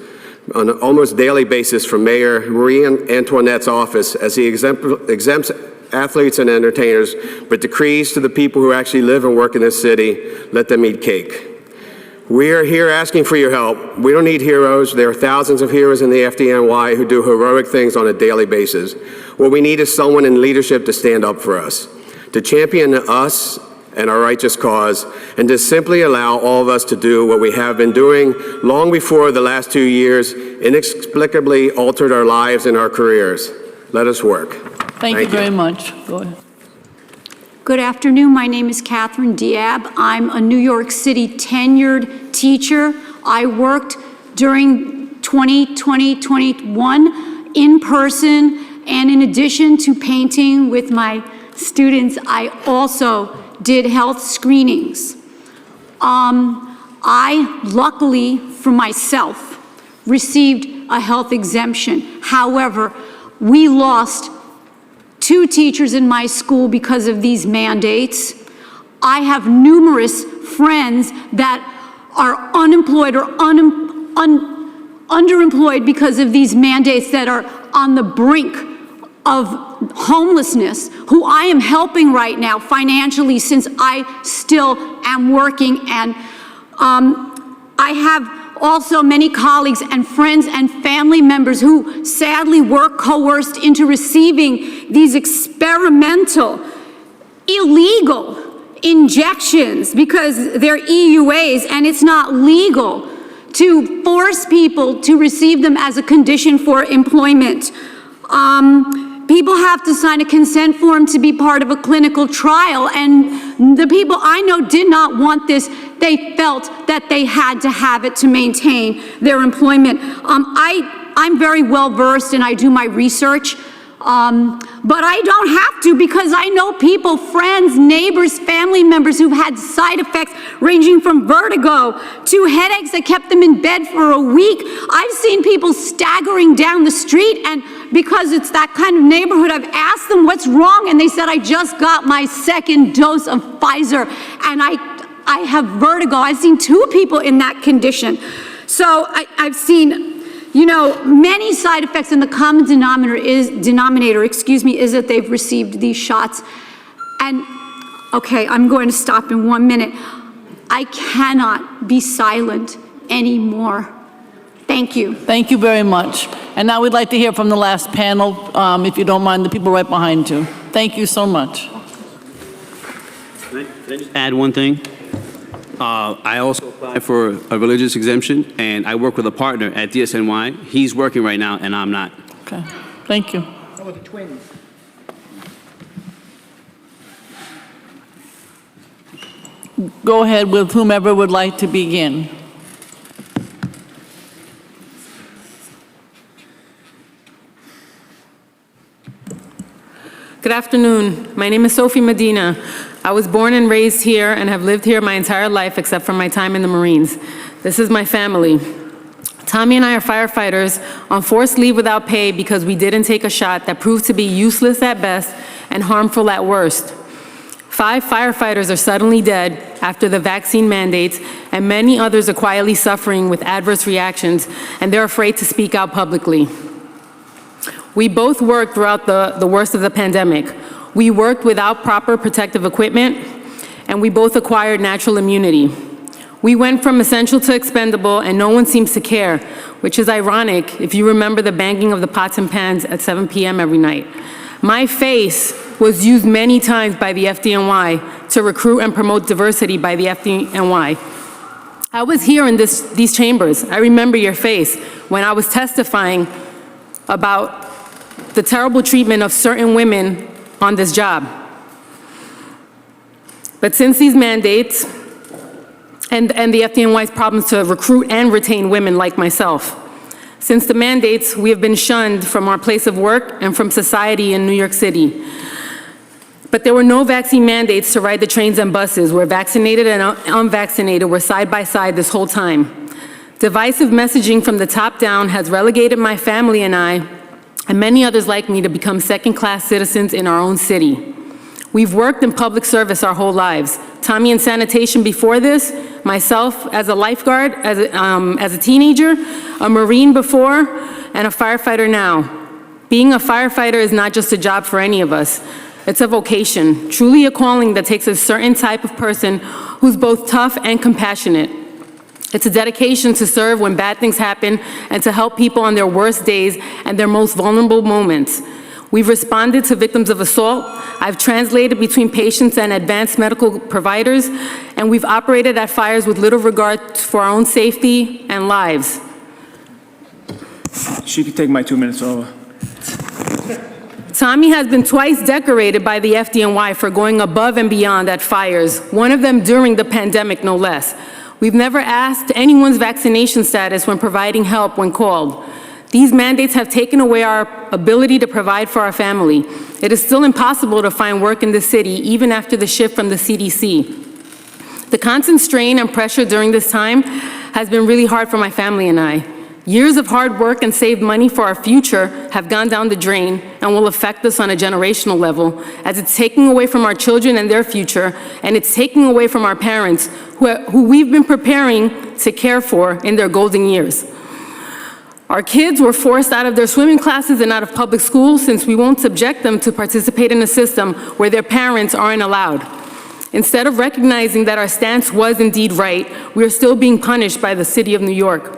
from Mayor Marie Antoinette's office as he exempts athletes and entertainers, but decrees to the people who actually live and work in this city, let them eat cake. We are here asking for your help. We don't need heroes. There are thousands of heroes in the FDNY who do heroic things on a daily basis. What we need is someone in leadership to stand up for us, to champion us and our righteous cause, and to simply allow all of us to do what we have been doing long before the last 2 years inexplicably altered our lives and our careers. Let us work. Thank you very much. Go ahead. Good afternoon. My name is Catherine Diab. I'm a New York City tenured teacher. I worked during 2020-21 in person, and in addition to painting with my students, I also did health screenings. I, luckily for myself, received a health exemption. However, we lost 2 teachers in my school because of these mandates. I have numerous friends that are unemployed or underemployed because of these mandates, that are on the brink of homelessness, who I am helping right now financially since I still am working. And I have also many colleagues and friends and family members who sadly were coerced into receiving these experimental, illegal injections because they're EUAs, and it's not legal to force people to receive them as a condition for employment. People have to sign a consent form to be part of a clinical trial, and the people I know did not want this. They felt that they had to have it to maintain their employment. I'm very well versed and I do my research, but I don't have to, because I know people, friends, neighbors, family members who've had side effects ranging from vertigo to headaches that kept them in bed for a week. I've seen people staggering down the street, and because it's that kind of neighborhood, I've asked them what's wrong, and they said, I just got my 2nd dose of Pfizer and I have vertigo. I've seen 2 people in that condition. So I've seen, many side effects, and the common denominator is that they've received these shots. And okay, I'm going to stop in 1 minute. I cannot be silent anymore. Thank you. Thank you very much. And now we'd like to hear from the last panel, if you don't mind, the people right behind you. Thank you so much. Can I just add one thing? I also applied for a religious exemption, and I work with a partner at DSNY. He's working right now, and I'm not. Okay, thank you. How about the twins? Go ahead with whomever would like to begin. Good afternoon. My name is Sophie Medina. I was born and raised here and have lived here my entire life except for my time in the Marines. This is my family. Tommy and I are firefighters on forced leave without pay because we didn't take a shot that proved to be useless at best and harmful at worst. 5 firefighters are suddenly dead after the vaccine mandates, and many others are quietly suffering with adverse reactions, and they're afraid to speak out publicly. We both worked throughout the worst of the pandemic. We worked without proper protective equipment, and we both acquired natural immunity. We went from essential to expendable, and no one seems to care, which is ironic if you remember the banging of the pots and pans at 7 p.m. every night. My face was used many times by the FDNY to recruit and promote diversity by the FDNY. I was here in these chambers. I remember your face when I was testifying about the terrible treatment of certain women on this job. But since these mandates and the FDNY's problems to recruit and retain women like myself, since the mandates, we have been shunned from our place of work and from society in New York City. But there were no vaccine mandates to ride the trains and buses, where vaccinated and unvaccinated were side by side this whole time. Divisive messaging from the top down has relegated my family and I, and many others like me, to become second-class citizens in our own city. We've worked in public service our whole lives. Tommy in sanitation before this, myself as a lifeguard, as a teenager, a Marine before, and a firefighter now. Being a firefighter is not just a job for any of us. It's a vocation, truly a calling that takes a certain type of person who's both tough and compassionate. It's a dedication to serve when bad things happen and to help people on their worst days and their most vulnerable moments. We've responded to victims of assault. I've translated between patients and advanced medical providers, and we've operated at fires with little regard for our own safety and lives. She could take my 2 minutes over. Tommy has been twice decorated by the FDNY for going above and beyond at fires, one of them during the pandemic, no less. We've never asked anyone's vaccination status when providing help when called. These mandates have taken away our ability to provide for our family. It is still impossible to find work in the city, even after the shift from the CDC. The constant strain and pressure during this time has been really hard for my family and I. Years of hard work and saved money for our future have gone down the drain and will affect us on a generational level, as it's taking away from our children and their future, and it's taking away from our parents, who we've been preparing to care for in their golden years. Our kids were forced out of their swimming classes and out of public schools, since we won't subject them to participate in a system where their parents aren't allowed. Instead of recognizing that our stance was indeed right, we are still being punished by the city of New York.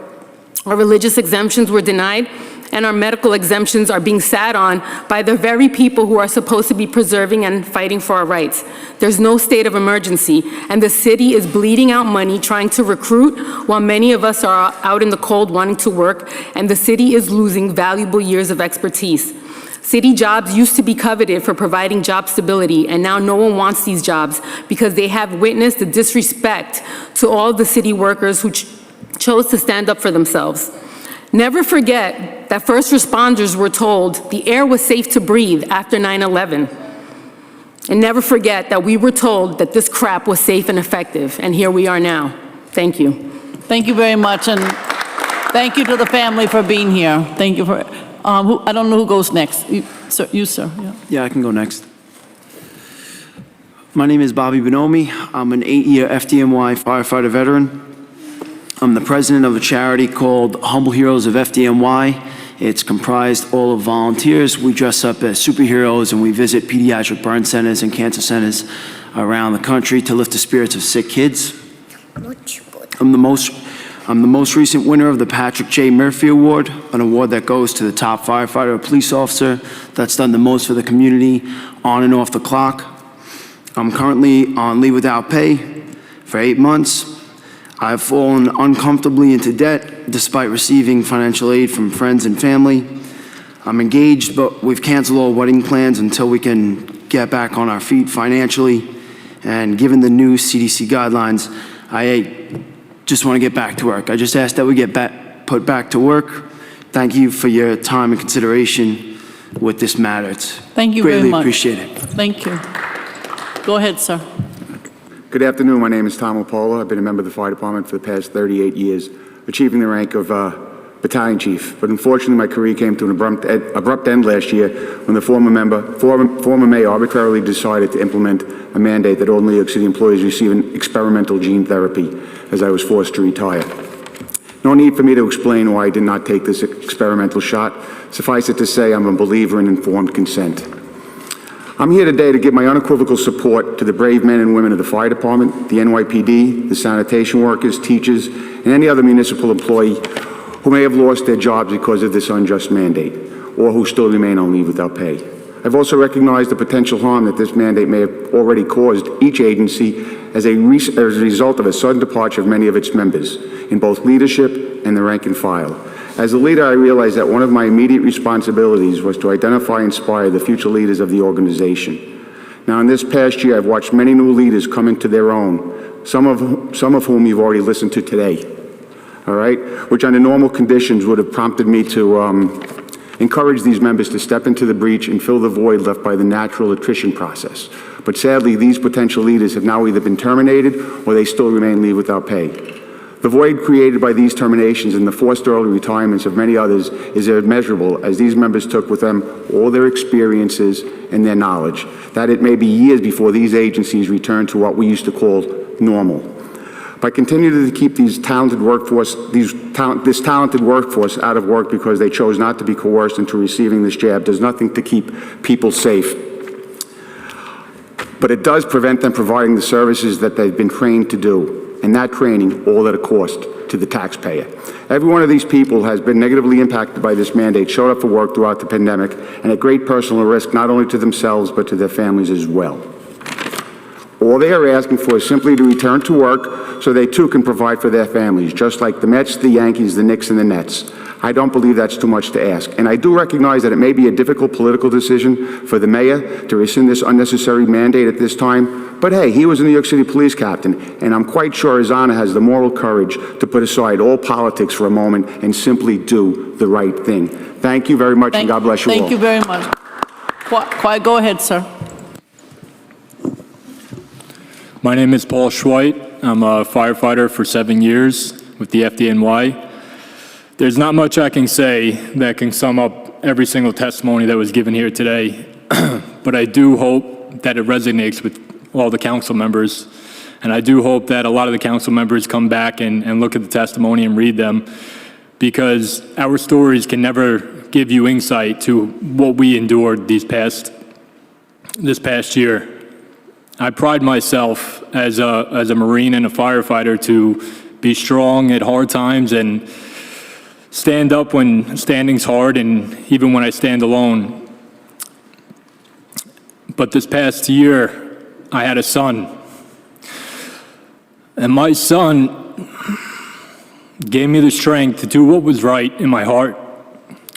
Our religious exemptions were denied, and our medical exemptions are being sat on by the very people who are supposed to be preserving and fighting for our rights. There's no state of emergency, and the city is bleeding out money trying to recruit, while many of us are out in the cold wanting to work, and the city is losing valuable years of expertise. City jobs used to be coveted for providing job stability, and now no one wants these jobs because they have witnessed the disrespect to all the city workers who chose to stand up for themselves. Never forget that first responders were told the air was safe to breathe after 9/11. And never forget that we were told that this crap was safe and effective, and here we are now. Thank you. Thank you very much, and thank you to the family for being here. Thank you for, I don't know who goes next. You, sir. Yeah. Yeah, I can go next. My name is Bobby Bonomi. I'm an 8-year FDNY firefighter veteran. I'm the president of a charity called Humble Heroes of FDNY. It's comprised all of volunteers. We dress up as superheroes and we visit pediatric burn centers and cancer centers around the country to lift the spirits of sick kids. I'm the most recent winner of the Patrick J. Murphy Award, an award that goes to the top firefighter or police officer that's done the most for the community on and off the clock. I'm currently on leave without pay for 8 months. I've fallen uncomfortably into debt despite receiving financial aid from friends and family. I'm engaged, but we've canceled all wedding plans until we can get back on our feet financially. And given the new CDC guidelines, I just want to get back to work. I just ask that we get put back to work. Thank you for your time and consideration with this matter. It's Thank you very greatly much. appreciated. Thank you. Go ahead, sir. Good afternoon. My name is Tom Opola. I've been a member of the fire department for the past 38 years, achieving the rank of battalion chief. But unfortunately, my career came to an abrupt end last year when the former mayor arbitrarily decided to implement a mandate that all New York City employees receive an experimental gene therapy, as I was forced to retire. No need for me to explain why I did not take this experimental shot. Suffice it to say, I'm a believer in informed consent. I'm here today to give my unequivocal support to the brave men and women of the fire department, the NYPD, the sanitation workers, teachers, and any other municipal employee who may have lost their jobs because of this unjust mandate, or who still remain on leave without pay. I've also recognized the potential harm that this mandate may have already caused each agency as a result of a sudden departure of many of its members, in both leadership and the rank and file. As a leader, I realized that one of my immediate responsibilities was to identify and inspire the future leaders of the organization. Now, in this past year, I've watched many new leaders come into their own, some of whom you've already listened to today, all right, which under normal conditions would have prompted me to encourage these members to step into the breach and fill the void left by the natural attrition process. But sadly, these potential leaders have now either been terminated or they still remain leave without pay. The void created by these terminations and the forced early retirements of many others is immeasurable, as these members took with them all their experiences and their knowledge, that it may be years before these agencies return to what we used to call normal. By continuing to keep this talented workforce out of work because they chose not to be coerced into receiving this jab does nothing to keep people safe. But it does prevent them providing the services that they've been trained to do. And that training, all at a cost to the taxpayer. Every one of these people has been negatively impacted by this mandate, showed up for work throughout the pandemic, and at great personal risk, not only to themselves, but to their families as well. All they are asking for is simply to return to work so they too can provide for their families, just like the Mets, the Yankees, the Knicks, and the Nets. I don't believe that's too much to ask. And I do recognize that it may be a difficult political decision for the mayor to rescind this unnecessary mandate at this time, but hey, he was a New York City police captain, and I'm quite sure His Honor has the moral courage to put aside all politics for a moment and simply do the right thing. Thank you very much, and God bless you all. Thank you very much. Quiet, go ahead, sir. My name is Paul Schweit. I'm a firefighter for 7 years with the FDNY. There's not much I can say that can sum up every single testimony that was given here today, but I do hope that it resonates with all the council members, and I do hope that a lot of the council members come back and look at the testimony and read them, because our stories can never give you insight to what we endured this past year. I pride myself as a Marine and a firefighter to be strong at hard times and stand up when standing's hard, and even when I stand alone. But this past year, I had a son. And my son gave me the strength to do what was right in my heart.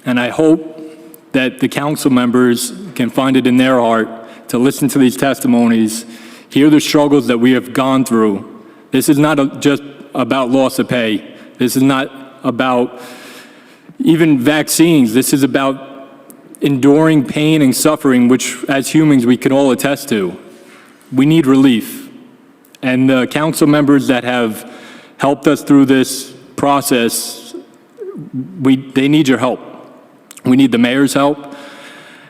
And I hope that the council members can find it in their heart to listen to these testimonies, hear the struggles that we have gone through. This is not just about loss of pay. This is not about even vaccines. This is about enduring pain and suffering, which as humans we can all attest to. We need relief. And the council members that have helped us through this process, they need your help. We need the mayor's help.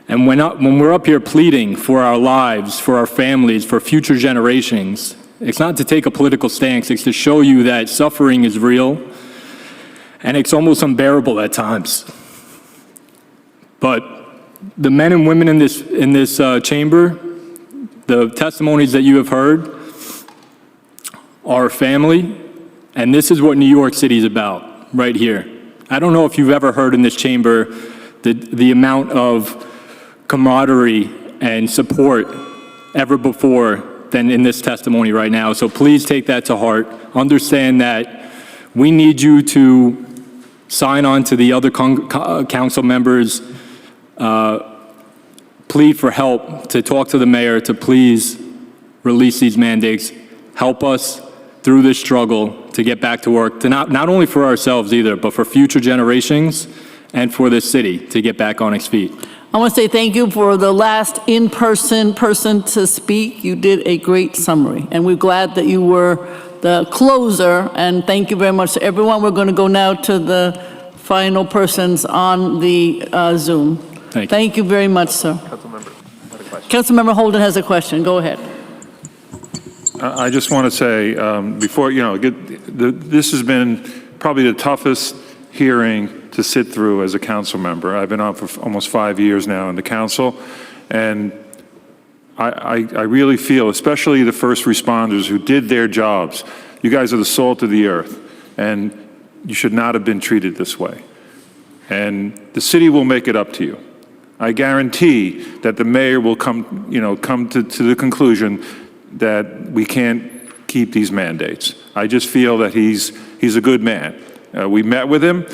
And when we're up here pleading for our lives, for our families, for future generations, it's not to take a political stance, it's to show you that suffering is real, and it's almost unbearable at times. But the men and women in this chamber, the testimonies that you have heard, are family, and this is what New York City is about, right here. I don't know if you've ever heard in this chamber the amount of camaraderie and support ever before than in this testimony right now. So please take that to heart. Understand that we need you to sign on to the other council members' plea for help, to talk to the mayor, to please release these mandates. Help us through this struggle to get back to work, to not only for ourselves either, but for future generations and for this city to get back on its feet. I want to say thank you for the last in-person person to speak. You did a great summary, and we're glad that you were the closer, and thank you very much to everyone. We're going to go now to the final persons on the Zoom. Thank you very much, sir. Councilmember Holden has a question. Go ahead. I just want to say, before, this has been probably the toughest hearing to sit through as a council member. I've been on for almost 5 years now in the council, and I really feel, especially the first responders who did their jobs, you guys are the salt of the earth, and you should not have been treated this way. And the city will make it up to you. I guarantee that the mayor will come to the conclusion that we can't keep these mandates. I just feel that he's a good man. We met with him.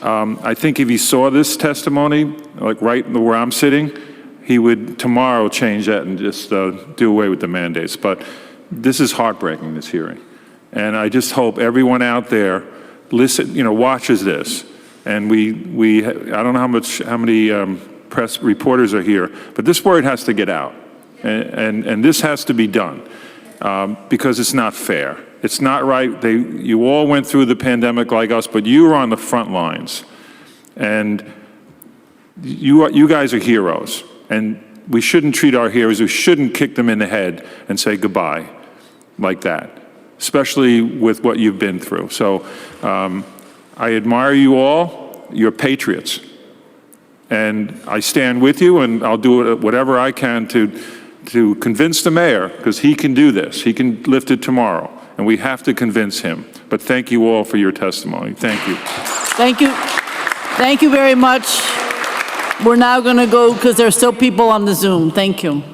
I think if he saw this testimony, like right where I'm sitting, he would tomorrow change that and just do away with the mandates. But this is heartbreaking, this hearing. And I just hope everyone out there watches this. And I don't know how many press reporters are here, but this word has to get out. And this has to be done because it's not fair. It's not right. You all went through the pandemic like us, but you were on the front lines. And you guys are heroes. And we shouldn't treat our heroes, we shouldn't kick them in the head and say goodbye like that, especially with what you've been through. So I admire you all. You're patriots. And I stand with you, and I'll do whatever I can to convince the mayor, because he can do this. He can lift it tomorrow, and we have to convince him. But thank you all for your testimony. Thank you. Thank you. Thank you very much. We're now going to go, because there are still people on the Zoom. Thank you.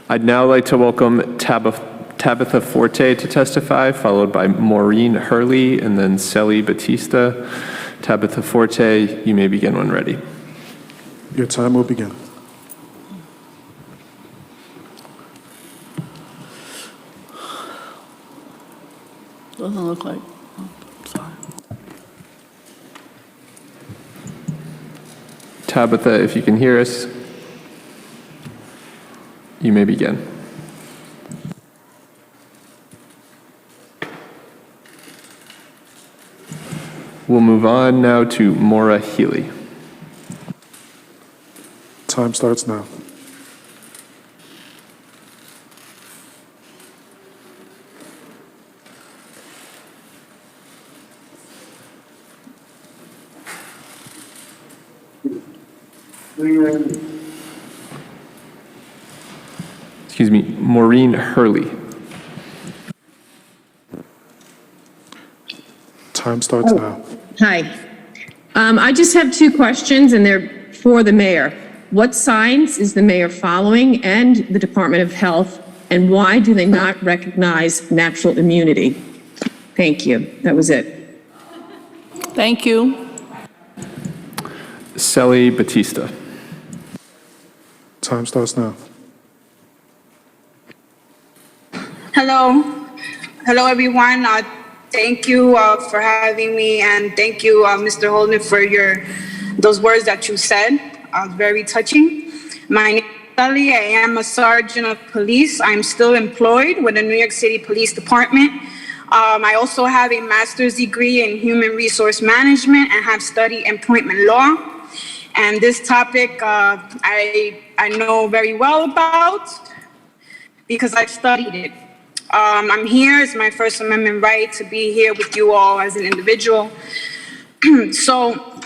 I'd now like to welcome Tabitha Forte to testify, followed by Maureen Hurley, and then Sally Batista. Tabitha Forte, you may begin when ready. Your time will begin. Doesn't look like, sorry. Tabitha, if you can hear us, you may begin. We'll move on now to Maura Healy. Time starts now. Excuse me, Maureen Hurley. Time starts now. Hi. I just have two questions, and they're for the mayor. What signs is the mayor following and the Department of Health, and why do they not recognize natural immunity? Thank you. That was it. Thank you. Sally Batista. Time starts now. Hello. Hello, everyone. Thank you for having me, and thank you, Mr. Holden, for those words that you said. Very touching. My name is Sally. I am a sergeant of police. I'm still employed with the New York City Police Department. I also have a master's degree in human resource management and have studied employment law. And this topic I know very well about because I've studied it. I'm here. It's my First Amendment right to be here with you all as an individual. So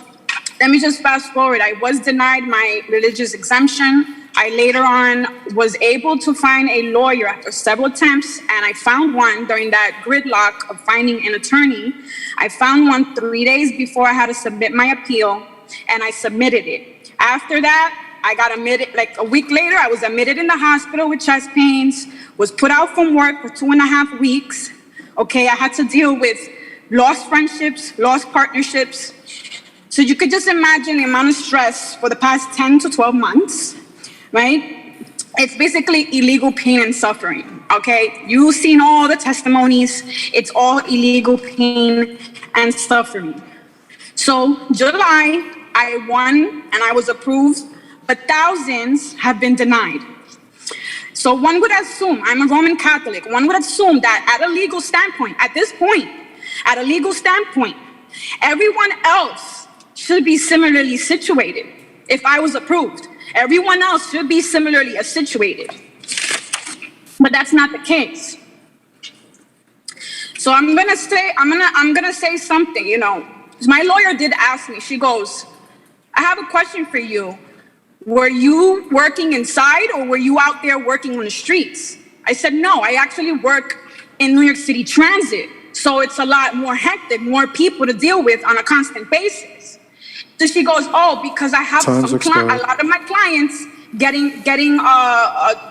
let me just fast forward. I was denied my religious exemption. I later on was able to find a lawyer after several attempts, and I found one during that gridlock of finding an attorney. I found one 3 days before I had to submit my appeal, and I submitted it. After that, I got admitted, like a week later, I was admitted in the hospital with chest pains, was put out from work for 2.5 weeks. Okay, I had to deal with lost friendships, lost partnerships. So you could just imagine the amount of stress for the past 10 to 12 months, right? It's basically illegal pain and suffering, okay? You've seen all the testimonies. It's all illegal pain and suffering. So July, I won and I was approved, but thousands have been denied. So one would assume, I'm a Roman Catholic, one would assume that at a legal standpoint, at this point, at a legal standpoint, everyone else should be similarly situated. If I was approved, everyone else should be similarly situated. But that's not the case. So I'm gonna say something, you know. My lawyer did ask me, she goes, I have a question for you. Were you working inside or were you out there working on the streets? I said, no, I actually work in New York City Transit. So it's a lot more hectic, more people to deal with on a constant basis. So she goes, oh, because I have a lot of my clients getting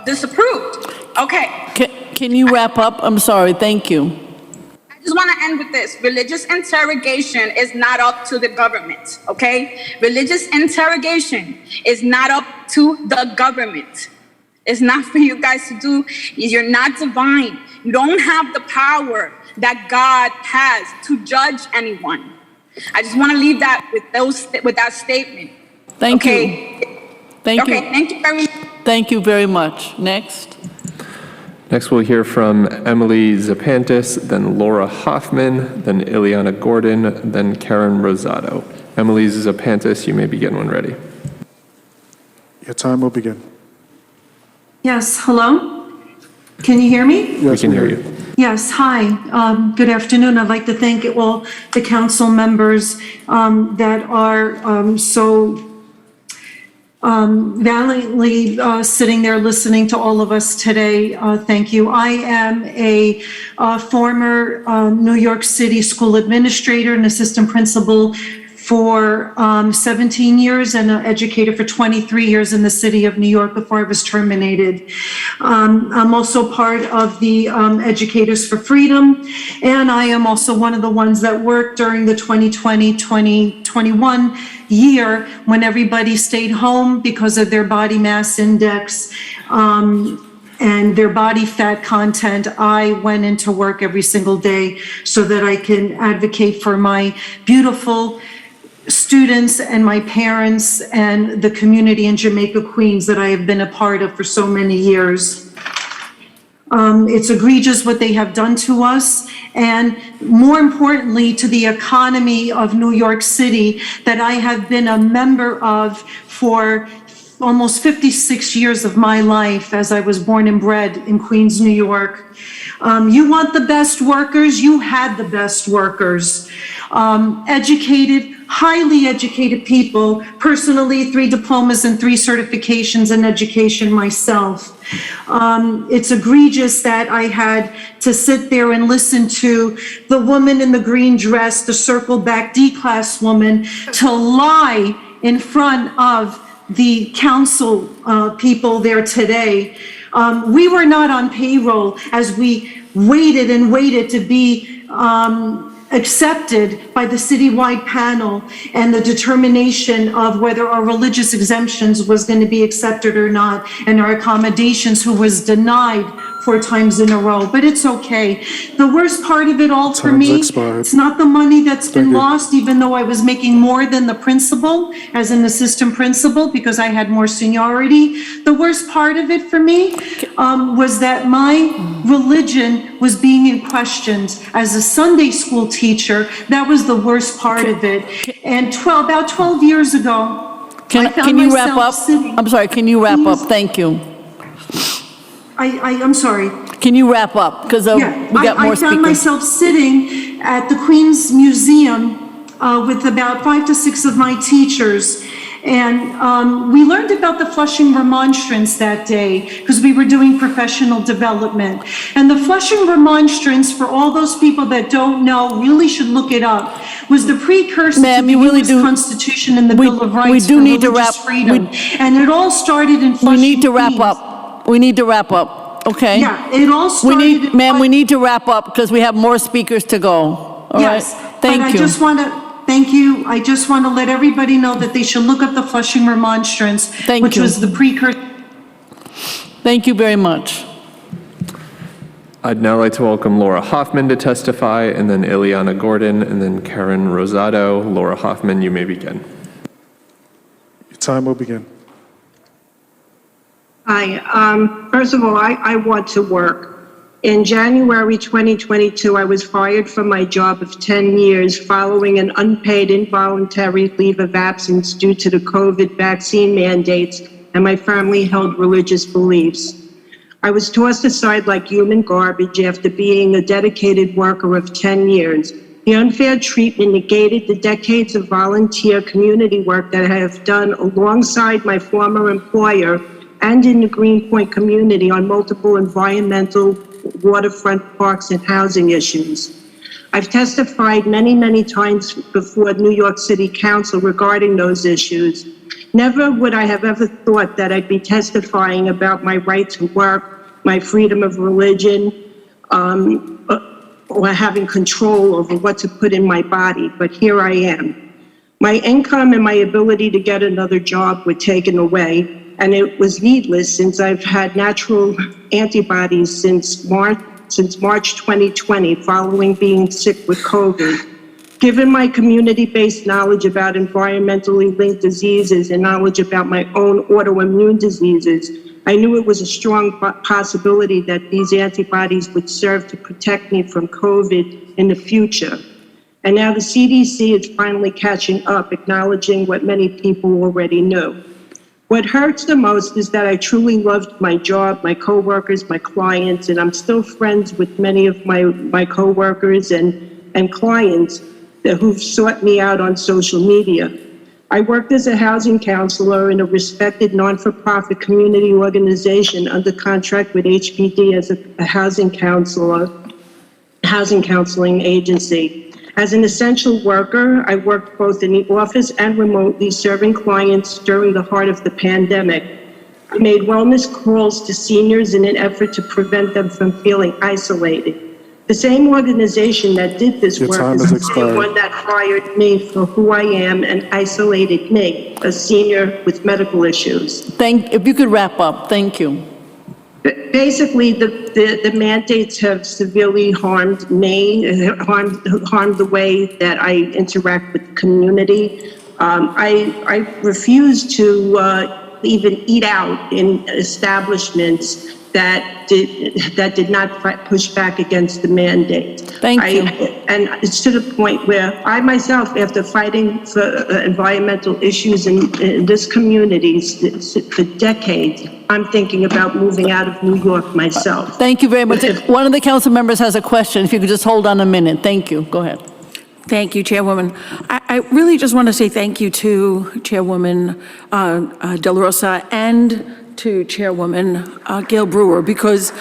disapproved. Okay. Can you wrap up? I'm sorry, thank you. I just want to end with this. Religious interrogation is not up to the government, okay? Religious interrogation is not up to the government. It's not for you guys to do. You're not divine. You don't have the power that God has to judge anyone. I just want to leave that with that statement. Thank you. Thank you. Okay, thank you very much. Thank you very much. Next. Next, we'll hear from Emily Zapantis, then Laura Hoffman, then Ileana Gordon, then Karen Rosado. Emily Zapantis, you may begin when ready. Your time will begin. Yes, hello? Can you hear me? We can hear you. Yes, hi. Good afternoon. I'd like to thank all the council members that are so valiantly sitting there listening to all of us today. Thank you. I am a former New York City school administrator and assistant principal for 17 years and an educator for 23 years in the city of New York before I was terminated. I'm also part of the Educators for Freedom, and I am also one of the ones that worked during the 2020-2021 year when everybody stayed home because of their body mass index and their body fat content. I went into work every single day so that I can advocate for my beautiful students and my parents and the community in Jamaica, Queens that I have been a part of for so many years. It's egregious what they have done to us, and more importantly, to the economy of New York City that I have been a member of for almost 56 years of my life, as I was born and bred in Queens, New York. You want the best workers? You had the best workers. Educated, highly educated people, personally 3 diplomas and 3 certifications in education myself. It's egregious that I had to sit there and listen to the woman in the green dress, the circle back D-class woman, to lie in front of the council people there today. We were not on payroll as we waited and waited to be accepted by the citywide panel and the determination of whether our religious exemptions was going to be accepted or not, and our accommodations, who was denied 4 times in a row. But it's okay. The worst part of it all for me, it's not the money that's been lost, even though I was making more than the principal as an assistant principal because I had more seniority. The worst part of it for me was that my religion was being questioned. As a Sunday school teacher, that was the worst part of it. And about 12 years ago, Can you wrap up? I'm sorry, can you wrap up? Thank you. I'm sorry. Can you wrap up? Because we got more I found speakers. myself sitting at the Queens Museum with about 5 to 6 of my teachers, And we learned about the Flushing remonstrance that day because we were doing professional development. And the Flushing remonstrance, for all those people that don't know, really should look it up, was the precursor to the U.S. Constitution and the Bill of Rights for religious freedom. And it all started in Flushing, We need to wrap Queens. up. We need to wrap up, okay? Yeah, it all started. Ma'am, we need to wrap up because we have more speakers to go. All right? Yes, Thank but you. I just want to, thank you. I just want to let everybody know that they should look up the Flushing remonstrance, which was the precursor. Thank you very much. I'd now like to welcome Laura Hoffman to testify, and then Ileana Gordon, and then Karen Rosado. Laura Hoffman, you may begin. Your time will begin. Hi. First of all, I want to work. In January 2022, I was fired from my job of 10 years following an unpaid involuntary leave of absence due to the COVID vaccine mandates and my family held religious beliefs. I was tossed aside like human garbage after being a dedicated worker of 10 years. The unfair treatment negated the decades of volunteer community work that I have done alongside my former employer and in the Greenpoint community on multiple environmental, waterfront, parks, and housing issues. I've testified many, many times before New York City Council regarding those issues. Never would I have ever thought that I'd be testifying about my right to work, my freedom of religion, or having control over what to put in my body, but here I am. My income and my ability to get another job were taken away, and it was needless since I've had natural antibodies since March 2020, following being sick with COVID. Given my community-based knowledge about environmentally linked diseases and knowledge about my own autoimmune diseases, I knew it was a strong possibility that these antibodies would serve to protect me from COVID in the future. And now the CDC is finally catching up, acknowledging what many people already knew. What hurts the most is that I truly loved my job, my coworkers, my clients, and I'm still friends with many of my coworkers and clients who've sought me out on social media. I worked as a housing counselor in a respected non-for-profit community organization under contract with HPD as a housing counseling agency. As an essential worker, I worked both in the office and remotely, serving clients during the heart of the pandemic. I made wellness calls to seniors in an effort to prevent them from feeling isolated. The same organization that did this work is the same one that fired me for who I am and isolated me, a senior with medical issues. If you could wrap up, thank you. Basically, the mandates have severely harmed me, harmed the way that I interact with the community. I refuse to even eat out in establishments that did not push back against the mandate. Thank you. And it's to the point where I myself, after fighting for environmental issues in this community for decades, I'm thinking about moving out of New York myself. Thank you very much. One of the council members has a question. If you could just hold on a minute. Thank you. Go ahead. Thank you, Chairwoman. I really just want to say thank you to Chairwoman De La Rosa and to Chairwoman Gail Brewer, because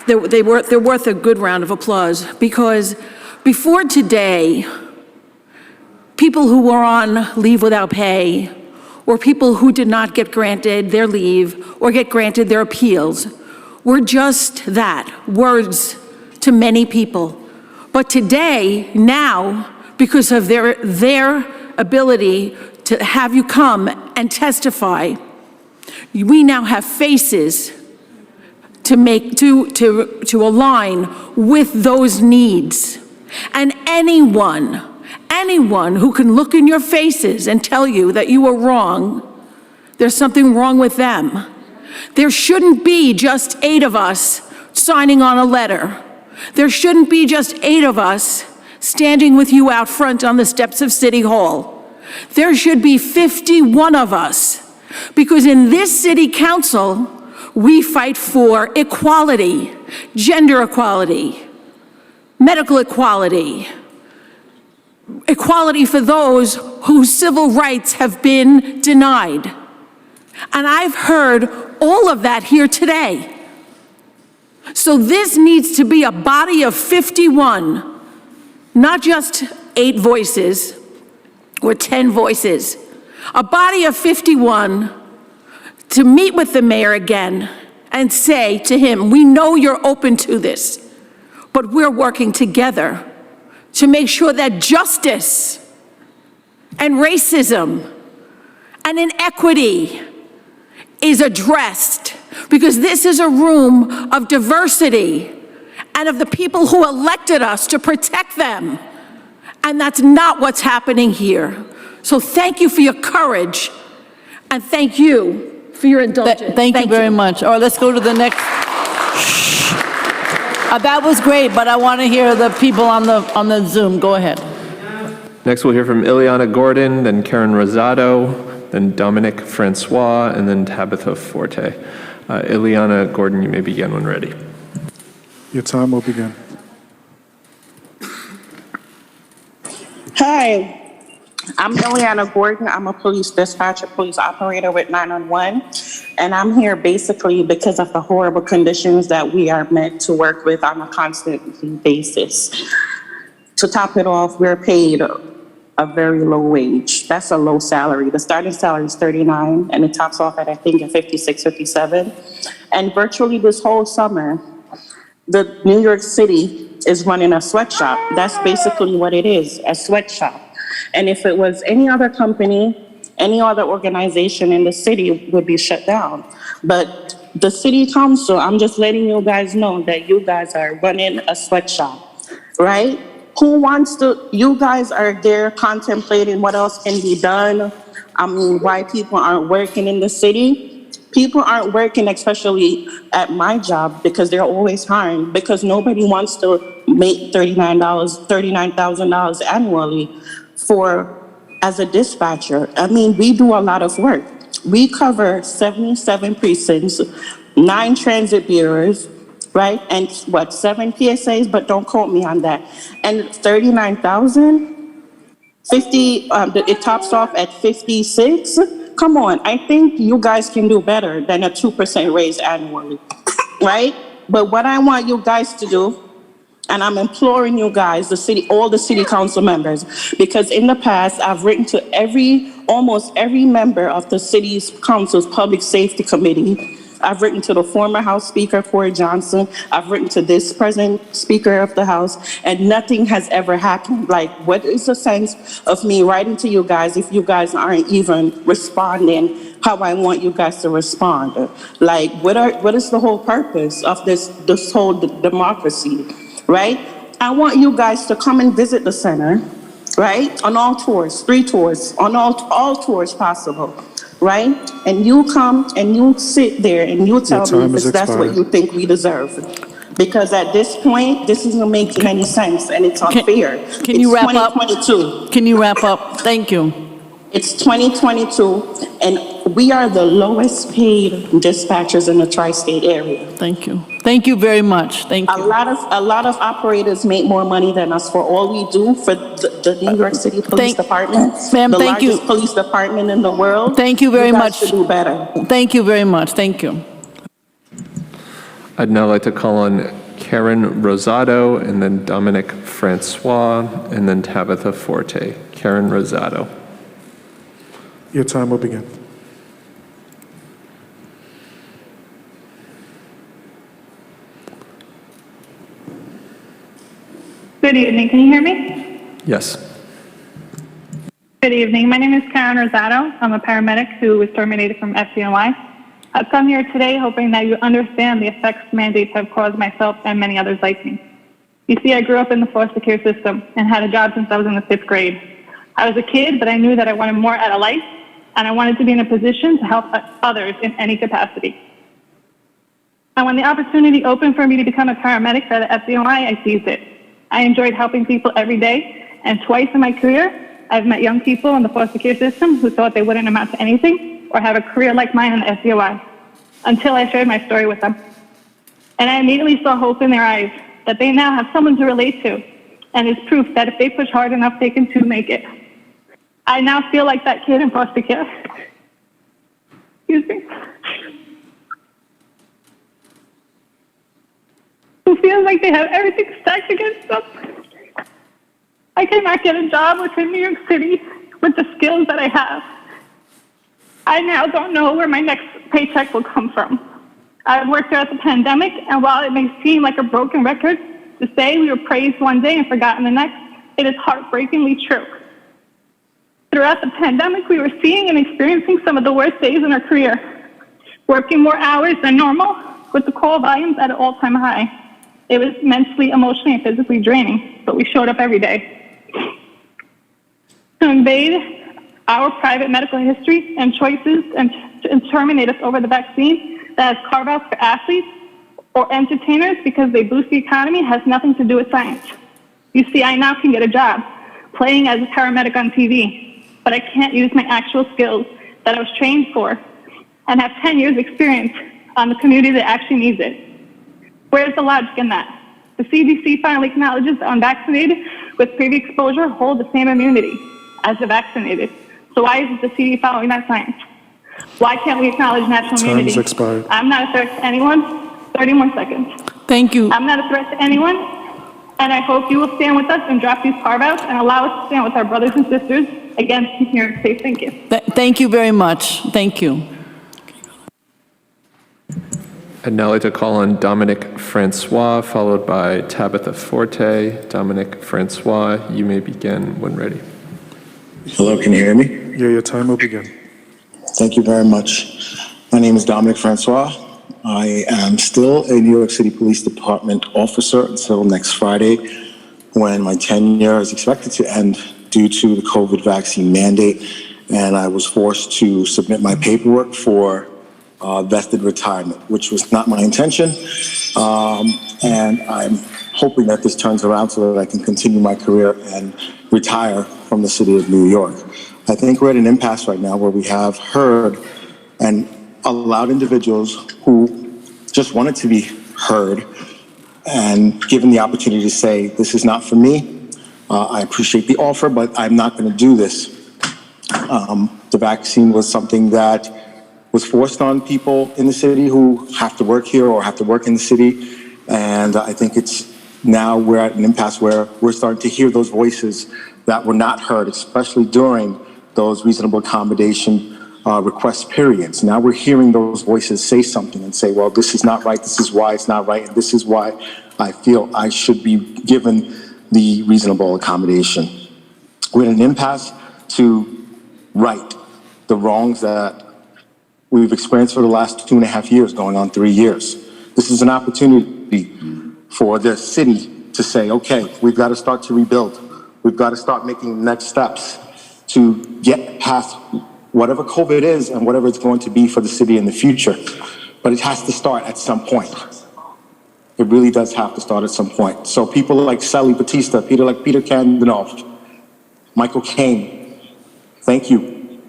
they're worth a good round of applause, because before today, people who were on leave without pay, or people who did not get granted their leave or get granted their appeals, were just that, words to many people. But today, now, because of their ability to have you come and testify, we now have faces to align with those needs. And anyone who can look in your faces and tell you that you are wrong, there's something wrong with them. There shouldn't be just 8 of us signing on a letter. There shouldn't be just 8 of us standing with you out front on the steps of City Hall. There should be 51 of us, because in this City Council, we fight for equality, gender equality, medical equality, equality for those whose civil rights have been denied. And I've heard all of that here today. So this needs to be a body of 51, not just 8 voices or 10 voices. A body of 51 to meet with the mayor again and say to him, we know you're open to this, but we're working together to make sure that justice and racism and inequity is addressed, because this is a room of diversity and of the people who elected us to protect them. And that's not what's happening here. So thank you for your courage, and thank you for your indulgence. Thank you very much. All right, let's go to the next. That was great, but I want to hear the people on the Zoom. Go ahead. Next, we'll hear from Ileana Gordon, then Karen Rosado, then Dominic Francois, and then Tabitha Forte. Ileana Gordon, you may begin when ready. Your time will begin. Hi, I'm Ileana Gordon. I'm a police dispatcher, police operator with 911, and I'm here basically because of the horrible conditions that we are meant to work with on a constant basis. To top it off, we're paid a very low wage. That's a low salary. The starting salary is $39, and it tops off at, I think, at $56, $57. And virtually this whole summer, the New York City is running a sweatshop. That's basically what it is, a sweatshop. And if it was any other company, any other organization in the city would be shut down. But the city council, I'm just letting you guys know that you guys are running a sweatshop, right? Who wants to, you guys are there contemplating what else can be done. I mean, why people aren't working in the city. People aren't working, especially at my job, because they're always hiring, because nobody wants to make $39,000 annually as a dispatcher. I mean, we do a lot of work. We cover 77 precincts, 9 transit bureaus, right? And 7 PSAs, but don't quote me on that. And 39,000, 50, it tops off at 56. Come on, I think you guys can do better than a 2% raise annually, right? But what I want you guys to do, and I'm imploring you guys, all the city council members, because in the past, I've written to almost every member of the city's council's public safety committee. I've written to the former House Speaker, Corey Johnson. I've written to this present Speaker of the House, and nothing has ever happened. Like, what is the sense of me writing to you guys if you guys aren't even responding how I want you guys to respond? Like, what is the whole purpose of this whole democracy, right? I want you guys to come and visit the center, right? On all tours, 3 tours, on all tours possible. Right? And you come and you sit there and you tell me if that's what you think we deserve. Because at this point, this isn't making any sense, and it's unfair. Can you wrap up? 2022. Can you wrap up? Thank you. It's 2022, and we are the lowest paid dispatchers in the tri-state area. Thank you. Thank you very much. Thank you. A lot of operators make more money than us for all we do for the New York City Police Department. Ma'am, the thank you. largest police department in the world. Thank you very You guys much. should do better. Thank you very much. Thank you. I'd now like to call on Karen Rosado, and then Dominic Francois, and then Tabitha Forte. Karen Rosado. Your time will begin. Good evening. Can you hear me? Yes. Good evening. My name is Karen Rosado. I'm a paramedic who was terminated from FDNY. I've come here today hoping that you understand the effects mandates have caused myself and many others like me. You see, I grew up in the foster care system and had a job since I was in the 5th grade. I was a kid, but I knew that I wanted more out of life, and I wanted to be in a position to help others in any capacity. And when the opportunity opened for me to become a paramedic for the FDNY, I seized it. I enjoyed helping people every day, and twice in my career, I've met young people in the foster care system who thought they wouldn't amount to anything or have a career like mine in the FDNY, until I shared my story with them. And I immediately saw hope in their eyes, that they now have someone to relate to, and is proof that if they push hard enough, they can too make it. I now feel like that kid in foster care. Excuse me. Who feels like they have everything stacked against them. I cannot get a job within New York City with the skills that I have. I now don't know where my next paycheck will come from. I've worked throughout the pandemic, and while it may seem like a broken record to say we were praised one day and forgotten the next, it is heartbreakingly true. Throughout the pandemic, we were seeing and experiencing some of the worst days in our career, working more hours than normal with the call volumes at an all-time high. It was mentally, emotionally, and physically draining, but we showed up every day. To invade our private medical history and choices and to terminate us over the vaccine that has carve-outs for athletes or entertainers because they boost the economy has nothing to do with science. You see, I now can get a job playing as a paramedic on TV, but I can't use my actual skills that I was trained for and have 10 years experience on the community that actually needs it. Where's the logic in that? The CDC finally acknowledges the unvaccinated with previous exposure hold the same immunity as the vaccinated. So why isn't the CDC following that science? Why can't we acknowledge natural immunity? Time's expired. I'm not a threat to anyone. 30 more seconds. Thank you. I'm not a threat to anyone, and I hope you will stand with us and drop these carve-outs and allow us to stand with our brothers and sisters against New York State. Thank you. Thank you very much. Thank you. I'd now like to call on Dominic Francois, followed by Tabitha Forte. Dominic Francois, you may begin when ready. Hello, can you hear me? Yeah, your time will begin. Thank you very much. My name is Dominic Francois. I am still a New York City Police Department officer until next Friday, when my tenure is expected to end due to the COVID vaccine mandate, and I was forced to submit my paperwork for vested retirement, which was not my intention. And I'm hoping that this turns around so that I can continue my career and retire from the city of New York. I think we're at an impasse right now where we have heard and allowed individuals who just wanted to be heard and given the opportunity to say, this is not for me. I appreciate the offer, but I'm not going to do this. The vaccine was something that was forced on people in the city who have to work here or have to work in the city. And I think it's now we're at an impasse where we're starting to hear those voices that were not heard, especially during those reasonable accommodation request periods. Now we're hearing those voices say something and say, well, this is not right, this is why it's not right, and this is why I feel I should be given the reasonable accommodation. We're in an impasse to right the wrongs that we've experienced for the last 2.5 years, going on 3 years. This is an opportunity for the city to say, okay, we've got to start to rebuild. We've got to start making next steps to get past whatever COVID is and whatever it's going to be for the city in the future. But it has to start at some point. It really does have to start at some point. So people like Sally Batista, Peter Kandanoff, Michael Caine, thank you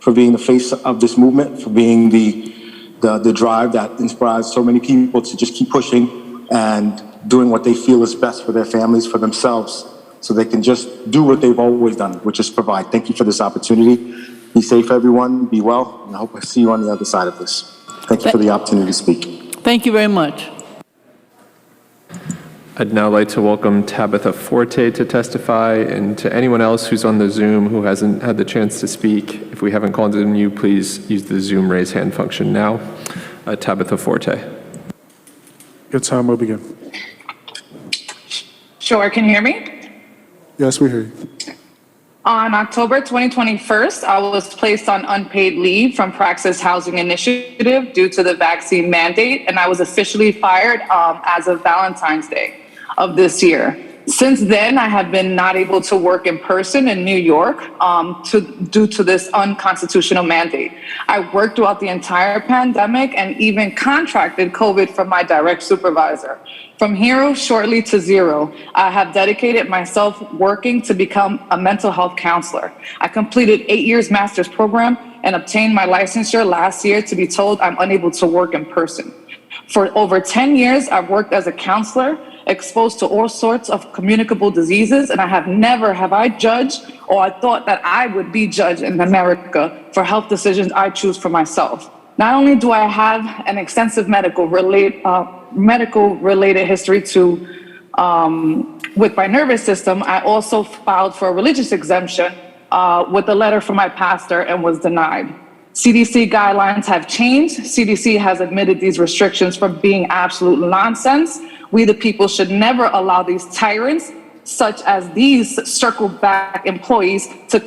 for being the face of this movement, for being the drive that inspires so many people to just keep pushing and doing what they feel is best for their families, for themselves, so they can just do what they've always done, which is provide. Thank you for this opportunity. Be safe, everyone. Be well, and I hope I see you on the other side of this. Thank you for the opportunity to speak. Thank you very much. I'd now like to welcome Tabitha Forte to testify, and to anyone else who's on the Zoom who hasn't had the chance to speak, if we haven't called on you, please use the Zoom raise hand function now. Tabitha Forte. Your time will begin. Sure, can you hear me? Yes, we hear you. On October 2021, I was placed on unpaid leave from Praxis Housing Initiative due to the vaccine mandate, and I was officially fired as of Valentine's Day of this year. Since then, I have been not able to work in person in New York due to this unconstitutional mandate. I worked throughout the entire pandemic and even contracted COVID from my direct supervisor. From hero shortly to zero, I have dedicated myself working to become a mental health counselor. I completed 8 years master's program and obtained my licensure last year to be told I'm unable to work in person. For over 10 years, I've worked as a counselor exposed to all sorts of communicable diseases, and never have I judged or I thought that I would be judged in America for health decisions I choose for myself. Not only do I have an extensive medical related history with my nervous system, I also filed for a religious exemption with a letter from my pastor and was denied. CDC guidelines have changed. CDC has admitted these restrictions for being absolute nonsense. We, the people, should never allow these tyrants, such as these circle back employees, to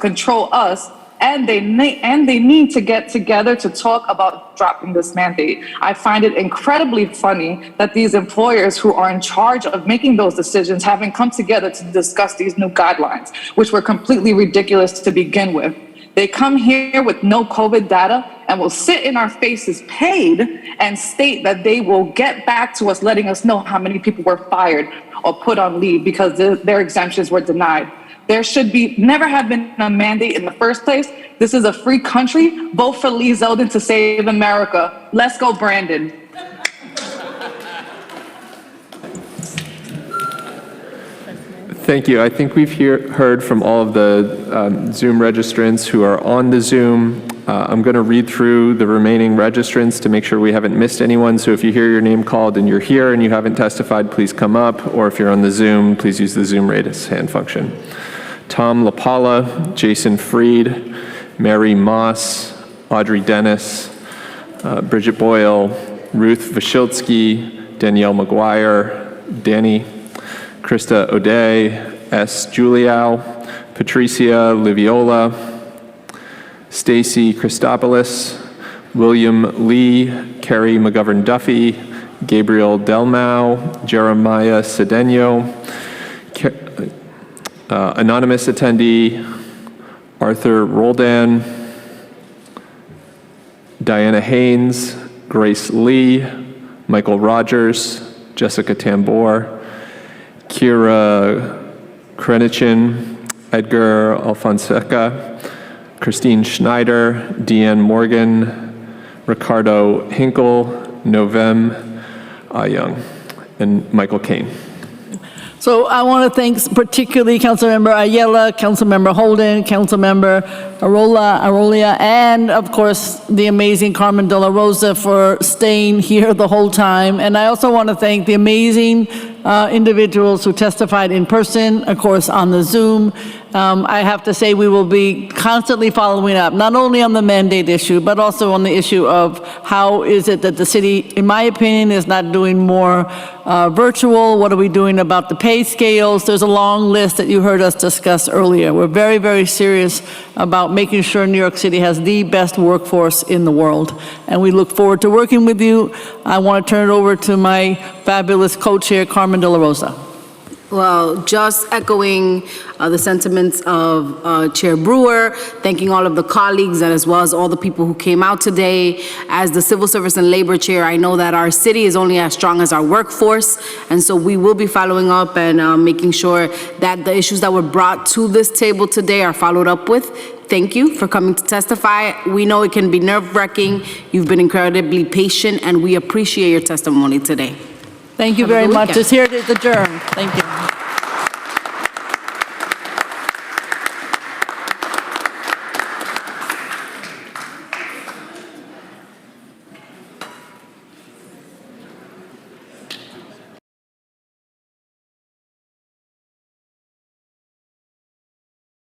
control us. And they need to get together to talk about dropping this mandate. I find it incredibly funny that these employers who are in charge of making those decisions haven't come together to discuss these new guidelines, which were completely ridiculous to begin with. They come here with no COVID data and will sit in our faces paid and state that they will get back to us, letting us know how many people were fired or put on leave because their exemptions were denied. There should never have been a mandate in the first place. This is a free country. Vote for Lee Zeldin to save America. Let's go, Brandon. Thank you. I think we've heard from all of the Zoom registrants who are on the Zoom. I'm going to read through the remaining registrants to make sure we haven't missed anyone. So if you hear your name called and you're here and you haven't testified, please come up. Or if you're on the Zoom, please use the Zoom raise hand function. Tom LaPala, Jason Freed, Mary Moss, Audrey Dennis, Bridget Boyle, Ruth Vashiltsky, Danielle McGuire, Danny, Krista O'Day, S. Juliao, Patricia Liviola, Stacy Christopoulos, William Lee, Carrie McGovern Duffy, Gabriel Delmau, Jeremiah Cedeno, anonymous attendee, Arthur Roldan, Diana Haynes, Grace Lee, Michael Rogers, Jessica Tambor, Kira Krenichin, Edgar Alfonseca, Christine Schneider, Deanne Morgan, Ricardo Hinkle, Novem Young, and Michael Kane. So I want to thank particularly Councilmember Ayala, Councilmember Holden, Councilmember Arolia, and of course the amazing Carmen De La Rosa for staying here the whole time. And I also want to thank the amazing individuals who testified in person, of course on the Zoom. I have to say we will be constantly following up, not only on the mandate issue, but also on the issue of how is it that the city, in my opinion, is not doing more virtual. What are we doing about the pay scales? There's a long list that you heard us discuss earlier. We're very, very serious about making sure New York City has the best workforce in the world. And we look forward to working with you. I want to turn it over to my fabulous co-chair, Carmen De La Rosa. Well, just echoing the sentiments of Chair Brewer, thanking all of the colleagues and as well as all the people who came out today. As the Civil Service and Labor Chair, I know that our city is only as strong as our workforce, and so we will be following up and making sure that the issues that were brought to this table today are followed up with. Thank you for coming to testify. We know it can be nerve-wracking. You've been incredibly patient, and we appreciate your testimony today. Thank you very much. This here is adjourned. Thank you.